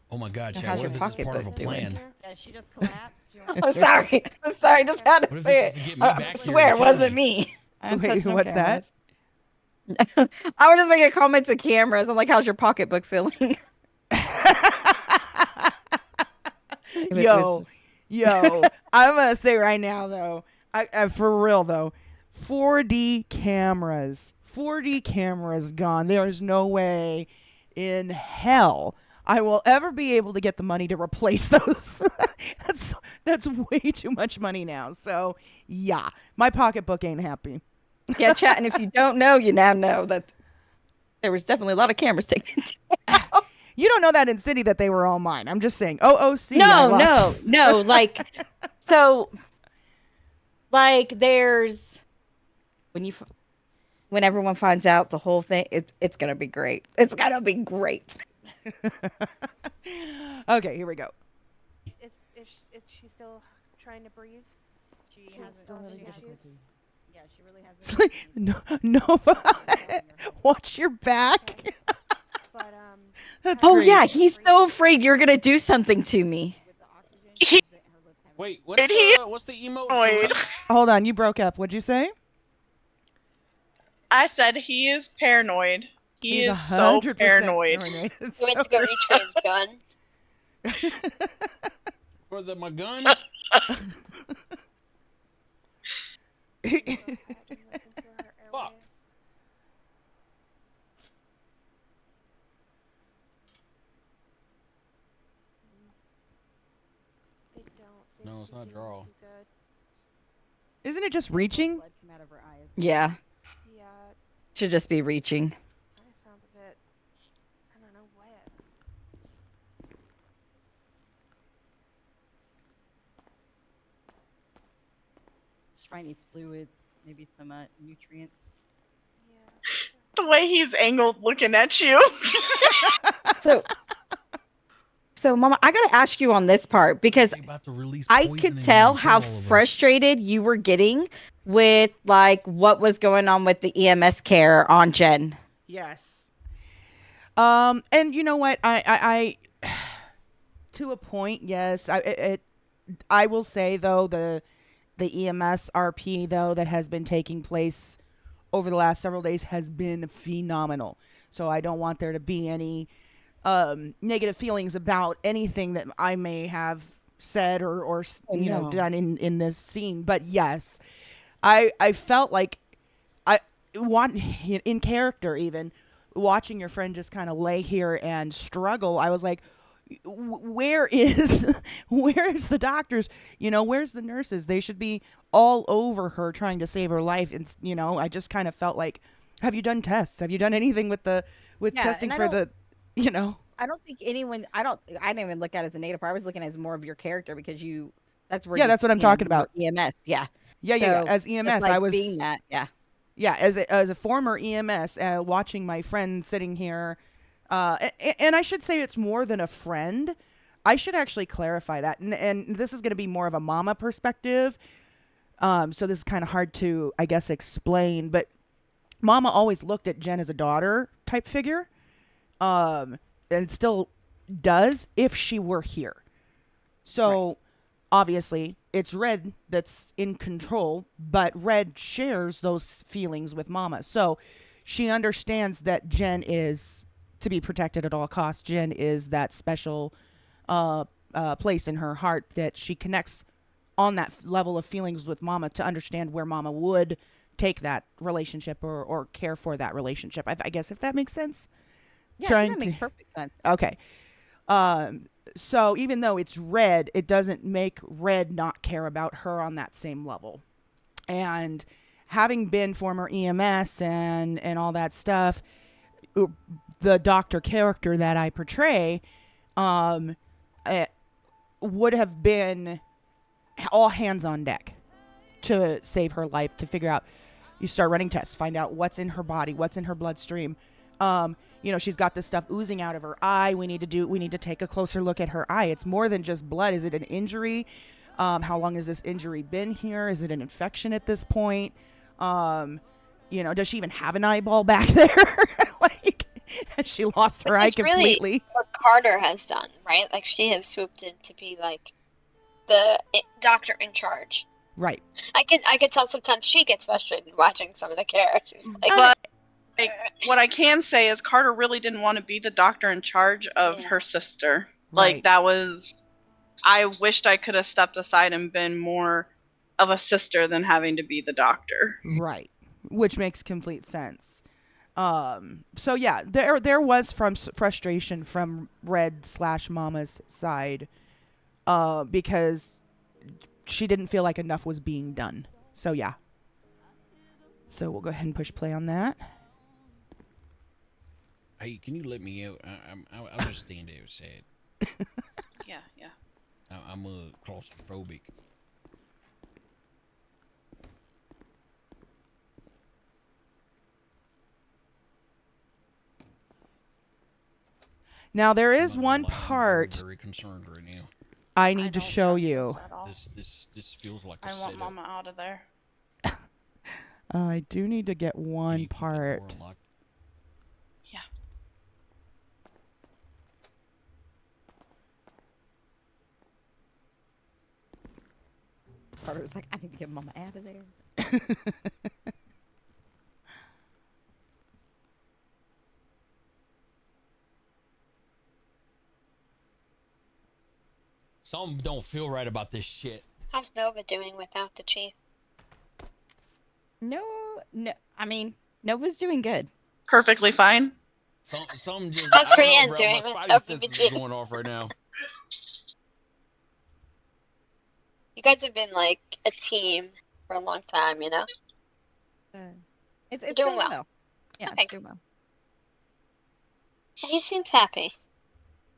Oh my God, How's Chad, what your if this is part of a pocketbook doing? plan? Yeah, she just collapsed. I'm sorry. Just had to What if say this is it. to get me I back here swear and it kill wasn't me? me. I'm Wait, touching no what's that? cameras. I was just making comments to cameras. I'm like, how's your pocketbook feeling? Yo, I'm going to say right now, though, I for real, though, 4D cameras gone. There's no way in hell I will ever be able to get the money to replace those. That's way too much money now. So, yeah, my pocketbook ain't happy. Yeah, chat. And if you don't know, you now know that there was definitely a lot of cameras taken down. You don't know that in City that they were all mine. I'm just saying. OOC. No. There's when everyone finds out the whole thing, it's gonna be great. It's gonna be great. Okay, here we go. Is she still trying to breathe? She hasn't. Yeah, she really hasn't. No, watch your back. But That's oh great. yeah, he's so afraid you're gonna do something to me. Wait, what's the emote? Hold on, you broke up. What'd you say? I said he is paranoid. He He's is so 100% paranoid. paranoid. He went to go retrieve his gun. For my gun? Fuck. No, it's not draw. Isn't it just reaching? Yeah. Yeah. Should just be reaching. I sound a bit, I don't know, wet. Just find any fluids, maybe some nutrients. The way he's angled looking at you. So, Mama, I gotta ask you on this part because I could tell how frustrated you were getting with like what was going on with the EMS care on Jen. Yes. And you know what? I to a point, yes. I will say though the EMS RP though that has been taking place over the last several days has been phenomenal. So I don't want there to be any negative feelings about anything that I may have said or you know, no. done in this scene. But yes, I felt like I want in character, even watching your friend just kind of lay here and struggle. I was like, where is where is the doctors? You know, where's the nurses? They should be all over her trying to save her life. And you know, I just kind of felt like, have you done tests? Have you done anything with Yeah, testing and I for don't- the, you know? I don't think anyone. I didn't even look at it as a native. I was looking at it as more of your character because you. That's where. Yeah, you, that's what I'm you know, talking you were about. EMS. Yeah. Yeah. So As it's EMS, like I was being that. Yeah. Yeah, as a former EMS, watching my friend sitting here, and I should say it's more than a friend. I should actually clarify that, and this is going to be more of a mama perspective. So this is kind of hard to, I guess, explain. But Mama always looked at Jen as a daughter type figure, and still does if she were here. So obviously it's Red that's in control, but Red shares those feelings with Mama. So she understands that Jen is to be protected at all costs. Jen is that special place in her heart that she connects on that level of feelings with Mama to understand where Mama would take that relationship or care for that relationship. I guess, if that makes sense. Yeah, I think that makes perfect sense. Okay. So even though it's Red, it doesn't make Red not care about her on that same level. And having been former EMS and all that stuff, the doctor character that I portray, it would have been all hands on deck to save her life, to figure out, you start running tests, find out what's in her body, what's in her bloodstream. You know, she's got this stuff oozing out of her eye. We need to take a closer look at her eye. It's more than just blood. Is it an injury? How long has this injury been here? Is it an infection at this point? You know, does she even have an eyeball back there? Like, has she lost her eye It's completely? really what Carter has done, right? Like, she has swooped in to be like the doctor in charge. Right. I could tell sometimes she gets frustrated watching some of the characters. Like, But like, what I can say is Carter really didn't want to be the doctor in charge of her sister. Right. Like, that was, I wished I could have stepped aside and been more of a sister than having to be the doctor. Right. Which makes complete sense. So yeah, there was frustration from Red/Mama's side, because she didn't feel like enough was being done. So yeah. So we'll go ahead and push play on that. Hey, can you let me out? I'll just stand outside. Yeah. I'm claustrophobic. Now there is one part Very concerned right now. I need to show you. This feels like a I want setup. Mama out of there. I do need to get one part. Yeah. Carter was like, I need to get Mama out of there. Something don't feel right about this shit. how's Nova doing without the chief? No. I mean, Nova's doing good. Perfectly fine. Something just. How's I don't Brienne know, bro. doing My without spidey sense is BBG? going off right now. You guys have been like a team for a long time, you know? It's You're doing doing well. well. Yeah, Okay. it's doing well. He seems happy.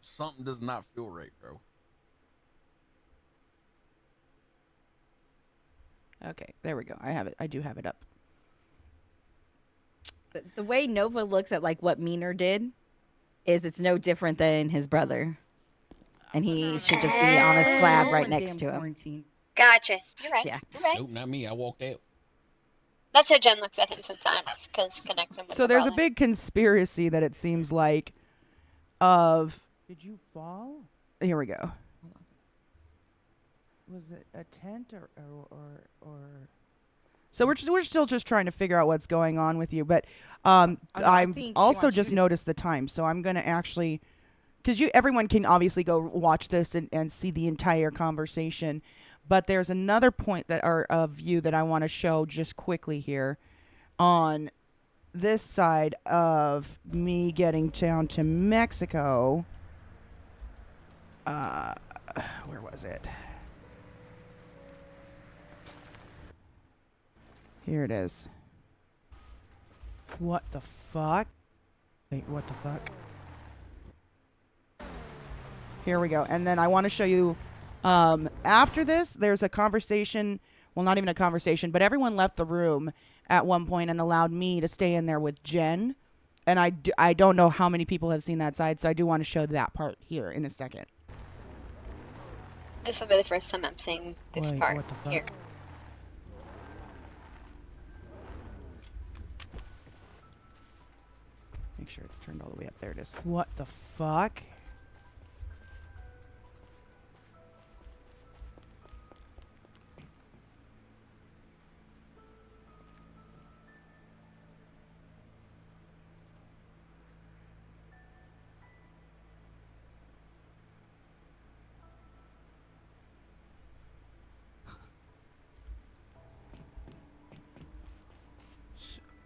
Something does not feel right, bro. Okay, there we go. I have it. I do have it up. But the way Nova looks at like what Meaner did is it's no different than his brother. And he should just be on a slab right next to him. Gotcha. You're right. Yeah. You're right. Nope, not me. I walked out. That's how Jen looks at him sometimes, because connects him with So the there's a brother. big conspiracy that it seems like of. Did you fall? Here we go. Was it a tent or? So we're still just trying to figure out what's going on with you, but I I'm think she also wants just you to- noticed the time, so I'm gonna actually because everyone can obviously go watch this and see the entire conversation. But there's another point that are of view that I want to show just quickly here on this side of me getting down to Mexico. Where was it? Here it is. What the fuck? Wait, what the fuck? Here we go. And then I want to show you, after this, there's a conversation. Well, not even a conversation, but everyone left the room at one point and allowed me to stay in there with Jen. And I don't know how many people have seen that side, so I do want to show that part here in a second. This will be the first time I'm seeing this Wait, part what the fuck? here. Make sure it's turned all the way up. There it is. What the fuck?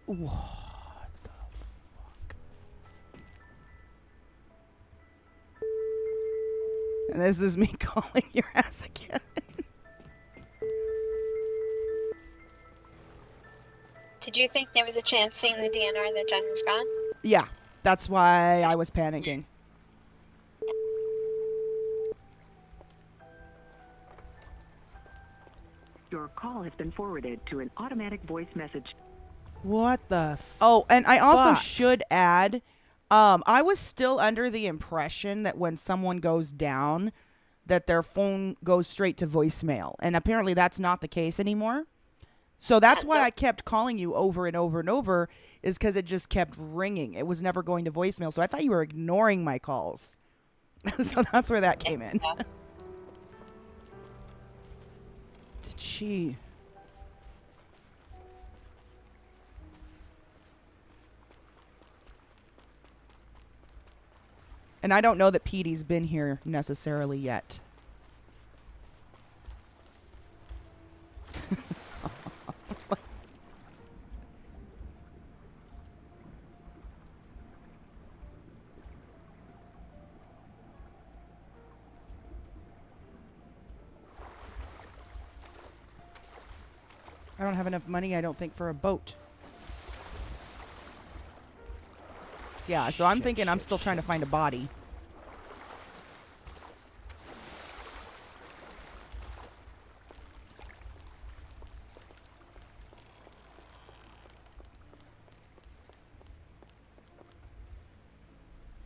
What the fuck? And this is me calling your ass again. Did you think there was a chance seeing the DNR that Jen was gone? Yeah, that's why I was panicking. Your call has been forwarded to an automatic voice message. What the Oh, and I also fuck? should add, I was still under the impression that when someone goes down, that their phone goes straight to voicemail. And apparently that's not the case anymore. So that's why I kept calling you over and over and over, is because it just kept ringing. It was never going to voicemail. So I thought you were ignoring my calls. So that's where that came in. Did she... And I don't know that Petey's been here necessarily yet. I don't have enough money, I don't think, for a boat. Yeah, so I'm thinking I'm still trying to find a body.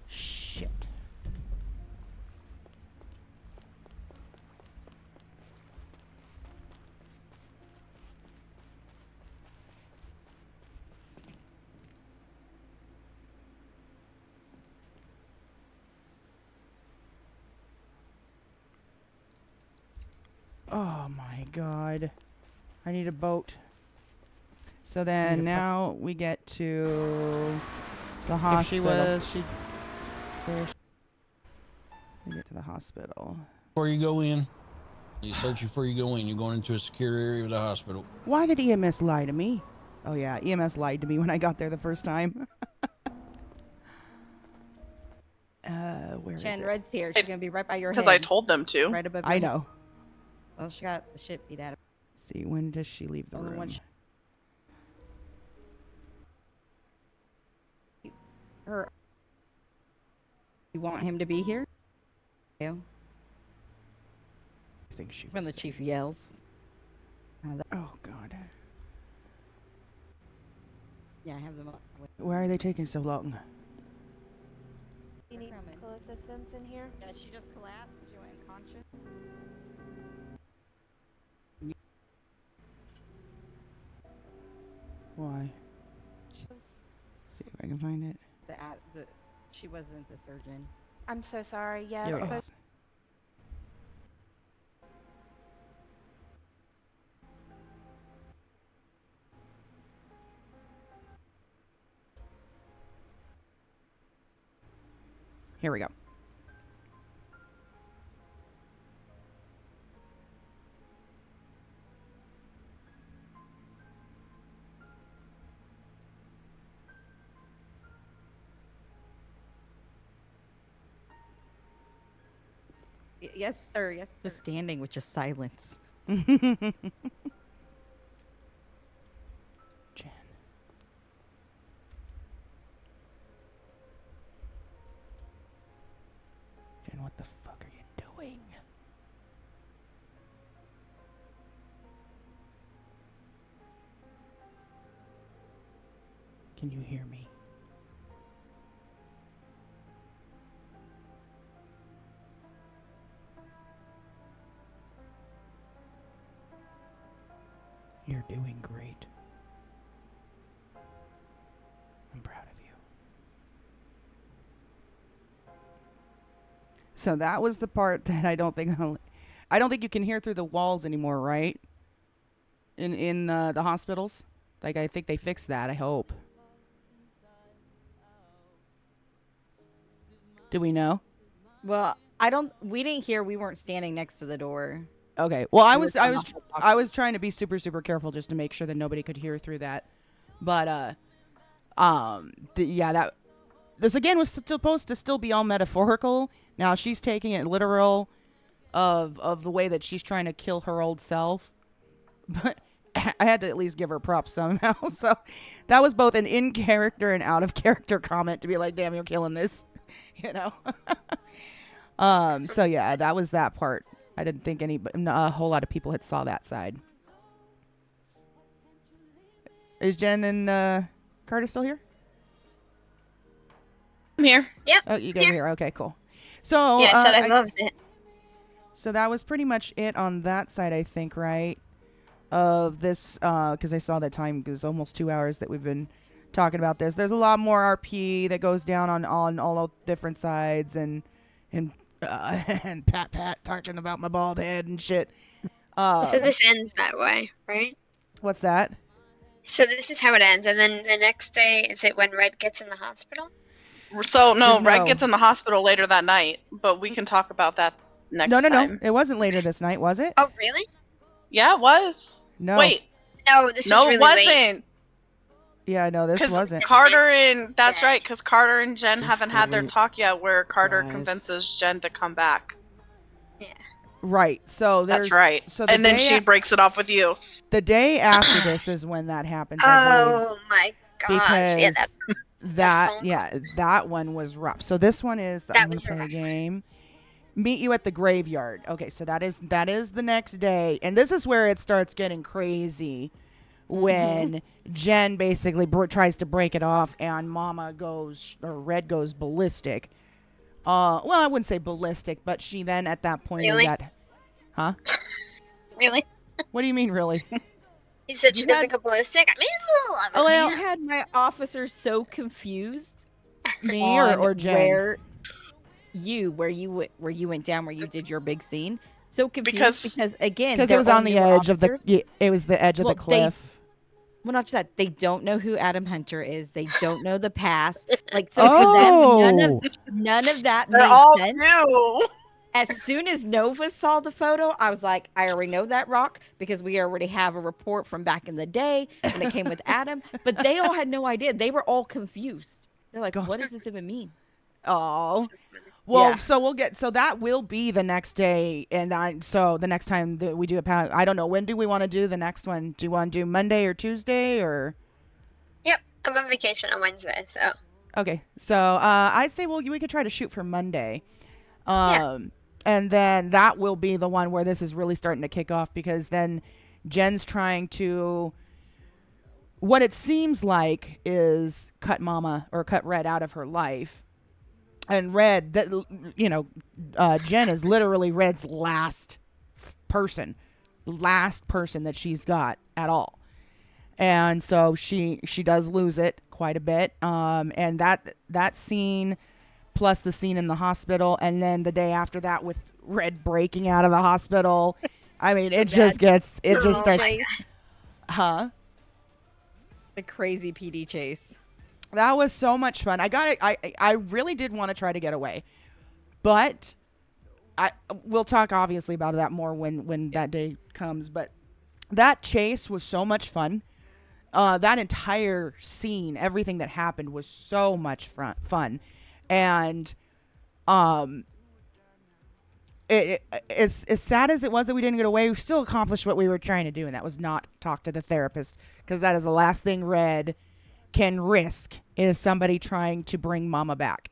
Shit. Oh my god. I need a boat. So then now we get to the hospital. We get to the hospital. Before you go in, you search before you go in. You're going into a secure area of the hospital. Why did EMS lie to me? Oh yeah, EMS lied to me when I got there the first time. Where is Jen, it? Red's here. She's gonna be right by your head. Because I told them to. Right above. I your know. Well, she got the shit beat out of Let's see, when does she leave the Only room? one her. You want him to be here? Yeah. I think she When the chief yells. Oh god. Yeah, I have them up. Why are they taking so long? Do you need medical assistance in here? Yeah, she just collapsed. She went unconscious. Why? See if I can find it. She wasn't the surgeon. I'm so sorry. Yes. Here it so- is. Here we go. Yes, sir. Yes, sir. The standing with just silence. Jen. Jen, what the fuck are you doing? Can you hear me? You're doing great. I'm proud of you. So that was the part that I don't think you can hear through the walls anymore, right? In the hospitals, like I think they fixed that. I hope. Do we know? Well, we didn't hear. We weren't standing next to the door. Okay. Well, I We were was trying not to talk. I was trying to be super careful just to make sure that nobody could hear through that. But that this again was supposed to still be all metaphorical. Now she's taking it literal of the way that she's trying to kill her old self. But I had to at least give her props somehow. So that was both an in character and out of character comment to be like, "Damn, you're killing this," you know. So yeah, that was that part. I didn't think a whole lot of people had saw that side. Is Jen and Carter still here? I'm here. Yep. Oh, you guys are here. Okay, cool. So Yeah, I said I loved it. So that was pretty much it on that side, I think, right? Of this, because I saw that time, because it's almost 2 hours that we've been talking about this. There's a lot more RP that goes down on all different sides, and and Pat talking about my bald head and shit. So this ends that way, right? What's that? So this is how it ends, and then the next day, is it when Red gets in the hospital? So no, Red No. gets in the hospital later that night, but we can talk about that next No. time. It wasn't later this night, was it? Oh, really? Yeah, it was. No. Wait. No, this was No, really it late. wasn't. Yeah, no, this wasn't. Carter and that's right, because Carter and Jen haven't had their really- talk yet, where Carter Guys. convinces Jen to come back. Right. So there's That's right. So the And then day she breaks it off with you. The day after this is when that happens, I believe. Oh my gosh! Because Yeah, that one was rough. So this one is the That was play rough. game. Meet you at the graveyard. Okay, so that is the next day, and this is where it starts getting crazy when Jen basically tries to break it off, and Red goes ballistic. Well, I wouldn't say ballistic, but she then at that point Really? is at, huh? Really? What do you mean, really? You said she doesn't go ballistic. I mean, Oh, well, You had my officer so confused. Me on or Jen? where you went down, where you did your big scene. So confused because again, Because it they're was all on the newer edge of the. officers. Yeah, it was the edge of Well, the cliff. Well, not just that, they don't know who Adam Hunter is. They don't know the past. Like, so Oh. for them, none of that They're made all sense. new. As soon as Nova saw the photo, I was like, I already know that rock because we already have a report from back in the day when it came with Adam. But they all had no idea. They were all confused. They're like, what does this even mean? Oh. Well, Yeah. so that will be the next day, and so the next time that we do a panel, I don't know, when do we want to do the next one? Do you want to do Monday or Tuesday or? Yep, I'm on vacation on Wednesday, so. Okay, so I'd say we could try to shoot for Monday, and then that will be the one where this is really starting to kick off, because then Jen's trying to. What it seems like is cut Red out of her life. And Red, Jen is literally Red's last person that she's got at all. And so she does lose it quite a bit. And that scene, plus the scene in the hospital, and then the day after that with Red breaking out of the hospital. I mean, it just starts. Huh? The crazy PD chase. That was so much fun. I really did want to try to get away, but we'll talk obviously about that more when that day comes. But that chase was so much fun. That entire scene, everything that happened was so much fun, and as sad as it was that we didn't get away, we still accomplished what we were trying to do, and that was not talk to the therapist, because that is the last thing Red can risk, is somebody trying to bring Mama back.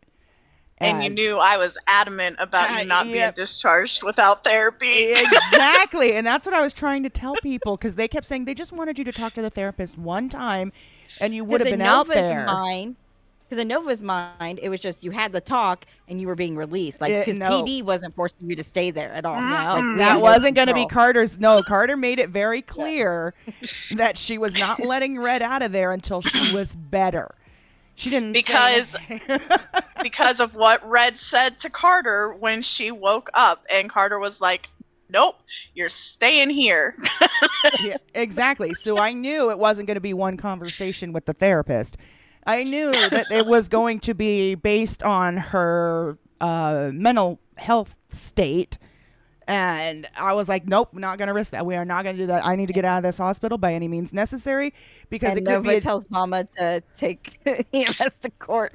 And you knew I was adamant about you not being discharged without therapy. Exactly. And that's what I was trying to tell people, because they kept saying they just wanted you to talk to the therapist one time and you would have been out there. Because in Nova's mind, it was just you had the talk and you were being released. Like, because no. PD wasn't forcing you to stay there at all. No. Like, That wasn't going to be Carter's. No, Carter made it very clear that she was not letting Red out of there until she was better. She didn't because of what Red said to Carter when she woke up, and Carter was like, "Nope, you're staying here." Yeah, exactly. So I knew it wasn't going to be one conversation with the therapist. I knew that it was going to be based on her mental health state. And I was like, nope, not going to risk that. We are not going to do that. I need to get out of this hospital by any means necessary, because and it could Nova be. tells Mama to take EMS to court.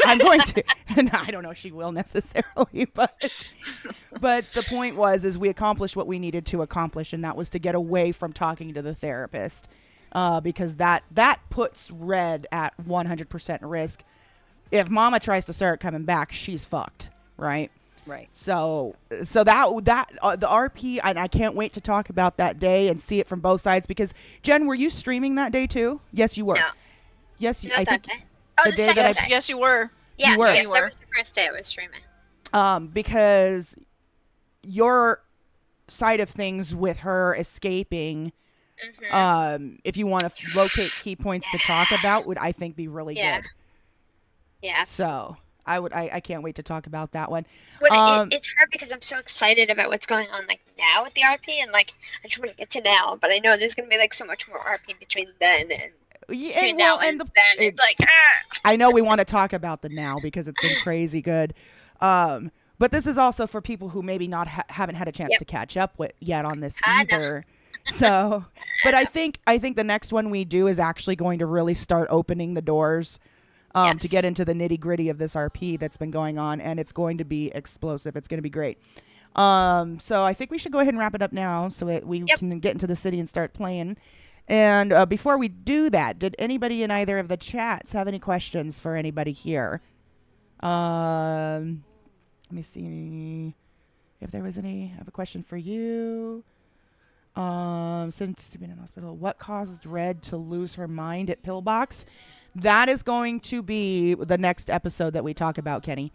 I'm going to. And I don't know if she will necessarily, but the point is we accomplished what we needed to accomplish, and that was to get away from talking to the therapist, because that puts Red at 100% risk. If Mama tries to start coming back, she's fucked, right? Right. So that the RP, and I can't wait to talk about that day and see it from both sides, because Jen, were you streaming that day too? Yes, you were. No. Yes, Not I that think. day. Oh, the second day. Yes, you were. Yes, you were. yes, that was the first day I was streaming. Because your side of things with her escaping, if you want to locate key points to talk about, would I think be really good. Yeah. Absolutely. So I can't wait to talk about that one. Well, it's hard because I'm so excited about what's going on like now with the RP, and like I just want to get to now, but I know there's gonna be like so much more RP between then and between now and then. It's like I know we want to talk about the now because it's been crazy good. But this is also for people who maybe not haven't had a chance to catch up with yet on this either. So, but I think the next one we do is actually going to really start opening the doors. To get into the nitty gritty of this RP that's been going on, and it's going to be explosive. It's going to be great. So I think we should go ahead and wrap it up now so that we can get into the city and start playing. And before we do that, did anybody in either of the chats have any questions for anybody here? Let me see if there was any. I have a question for you. Since you've been in the hospital, what caused Red to lose her mind at Pillbox? That is going to be the next episode that we talk about, Kenny.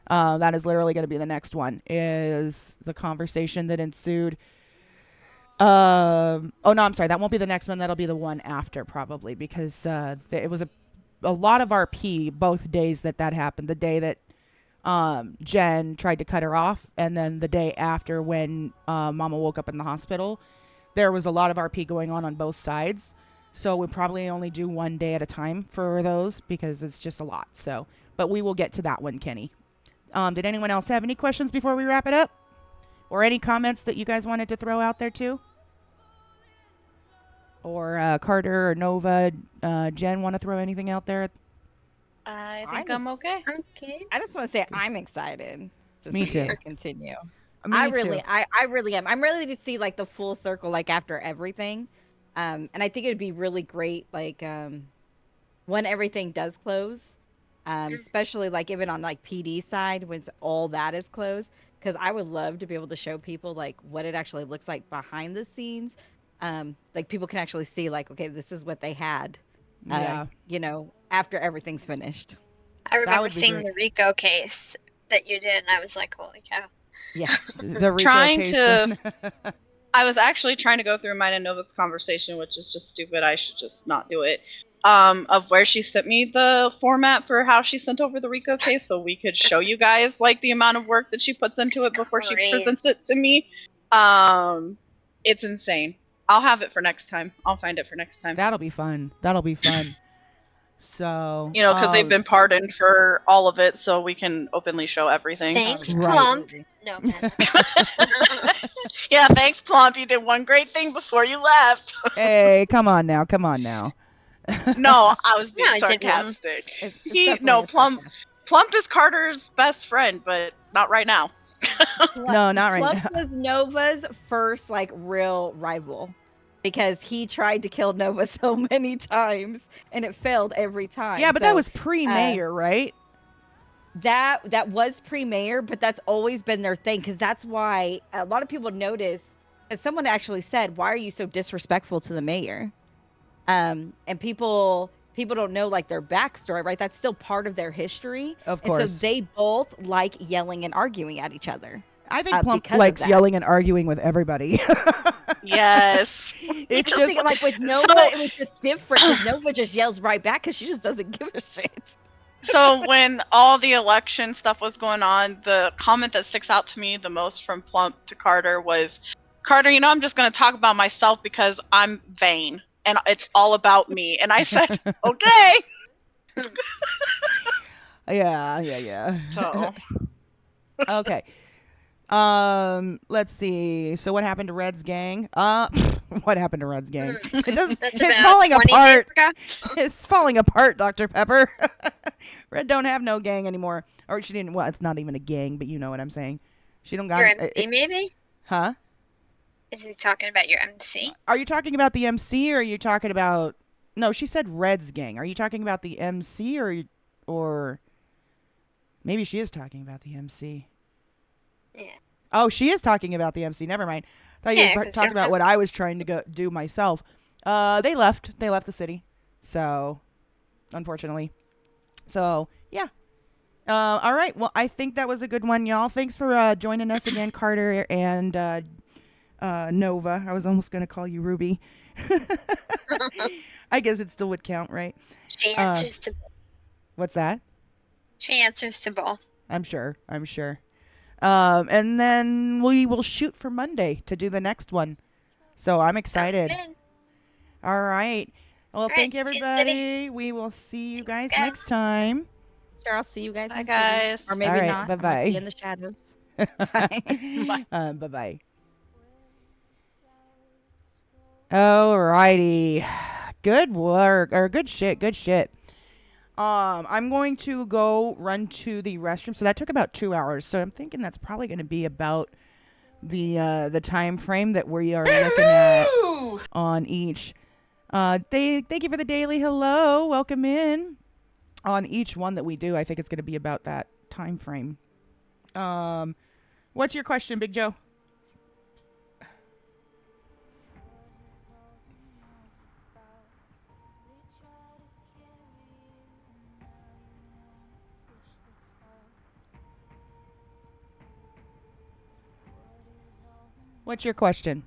That is literally going to be the next one, is the conversation that ensued. Oh, no, I'm sorry. That won't be the next one. That'll be the one after, probably, because it was a lot of RP both days that happened. The day that Jen tried to cut her off, and then the day after when Mama woke up in the hospital. There was a lot of RP going on both sides. So we'll probably only do one day at a time for those, because it's just a lot. So, but we will get to that one, Kenny. Did anyone else have any questions before we wrap it up? Or any comments that you guys wanted to throw out there too? Or Carter or Nova, Jen, want to throw anything out there? I think I'm okay. Okay. I just want to say I'm excited to Me see too. it continue. Me I too. really am. I'm ready to see like the full circle, like after everything. And I think it'd be really great, like when everything does close, especially like even on like PD side, when all that is closed, because I would love to be able to show people like what it actually looks like behind the scenes. Like people can actually see like, okay, this is what they had, you know, after everything's finished. I remember seeing the Rico case that you did, and I was like, holy cow. Yeah. The Rico case. I was actually trying to go through mine and Nova's conversation, which is just stupid. I should just not do it. Of where she sent me the format for how she sent over the Rico case, so we could show you guys like the amount of work that she puts into it before she presents it to me. It's insane. I'll have it for next time. I'll find it for next time. That'll be fun. So, you know, because they've been pardoned for all of it, so we can openly show everything. Thanks, Plump. No. Yeah, thanks, Plump. You did one great thing before you left. Hey, come on now. No, I was being sarcastic. Plump is Carter's best friend, but not right now. No, not right Plump now. was Nova's first like real rival because he tried to kill Nova so many times and it failed every time. Yeah, but that So, was pre-mayor, right? That was pre-mayor, but that's always been their thing because that's why a lot of people notice. As someone actually said, "Why are you so disrespectful to the mayor?" And people don't know like their backstory, right? That's still part of their history, Of and so course. they both like yelling and arguing at each other. I think Plump because of likes that. yelling and arguing with everybody. Yes. It's just thinking, like with Nova, it was just different because Nova just yells right back because she just doesn't give a shit. So when all the election stuff was going on, the comment that sticks out to me the most from Plump to Carter was, Carter, I'm just going to talk about myself because I'm vain and it's all about me. And I said, okay. Yeah. So. Okay. Let's see. So what happened to Red's gang? What happened to Red's gang? It's about falling 20 days apart. ago. It's falling apart, Dr. Pepper. Red don't have no gang anymore. Or she didn't. Well, it's not even a gang, but you know what I'm saying. She don't got Your MC, maybe? Huh? Is he talking about your MC? Are you talking about the MC or are you talking about? No, she said Red's gang. Are you talking about the MC or maybe she is talking about the MC? Yeah. Oh, she is talking about the MC. Never mind. I thought you were talking about what I was trying to go do myself. They left. They left the city. So, unfortunately. So, yeah. All right. Well, I think that was a good one, y'all. Thanks for joining us again, Carter and Nova. I was almost going to call you Ruby. I guess it still would count, right? She answers to both. What's that? She answers to both. I'm sure. And then we will shoot for Monday to do the next one. So I'm excited. All right. Well, thank you, everybody. We will see you guys next time. Sure, I'll see you guys. Bye, guys. Or maybe All right, not. I might bye-bye. be in the shadows. Bye-bye. Alrighty. Good work. Or good shit. I'm going to go run to the restroom. So that took about 2 hours. So I'm thinking that's probably going to be about the time frame that we are looking at on each. Thank you for the daily hello. Welcome in. On each one that we do, I think it's going to be about that time frame. What's your question, Big Joe? What's your question?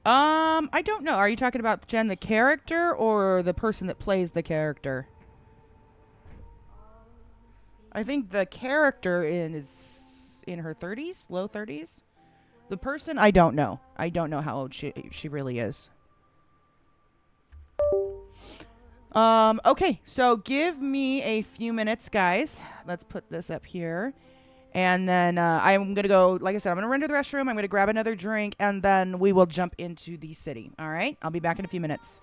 I don't know. Are you talking about Jen, the character, or the person that plays the character? I think the character is in her 30s, low 30s. The person, I don't know. I don't know how old she really is. Okay, so give me a few minutes, guys. Let's put this up here. And then I'm going to go, like I said, I'm going to run to the restroom. I'm going to grab another drink, and then we will jump into the city. All right? I'll be back in a few minutes.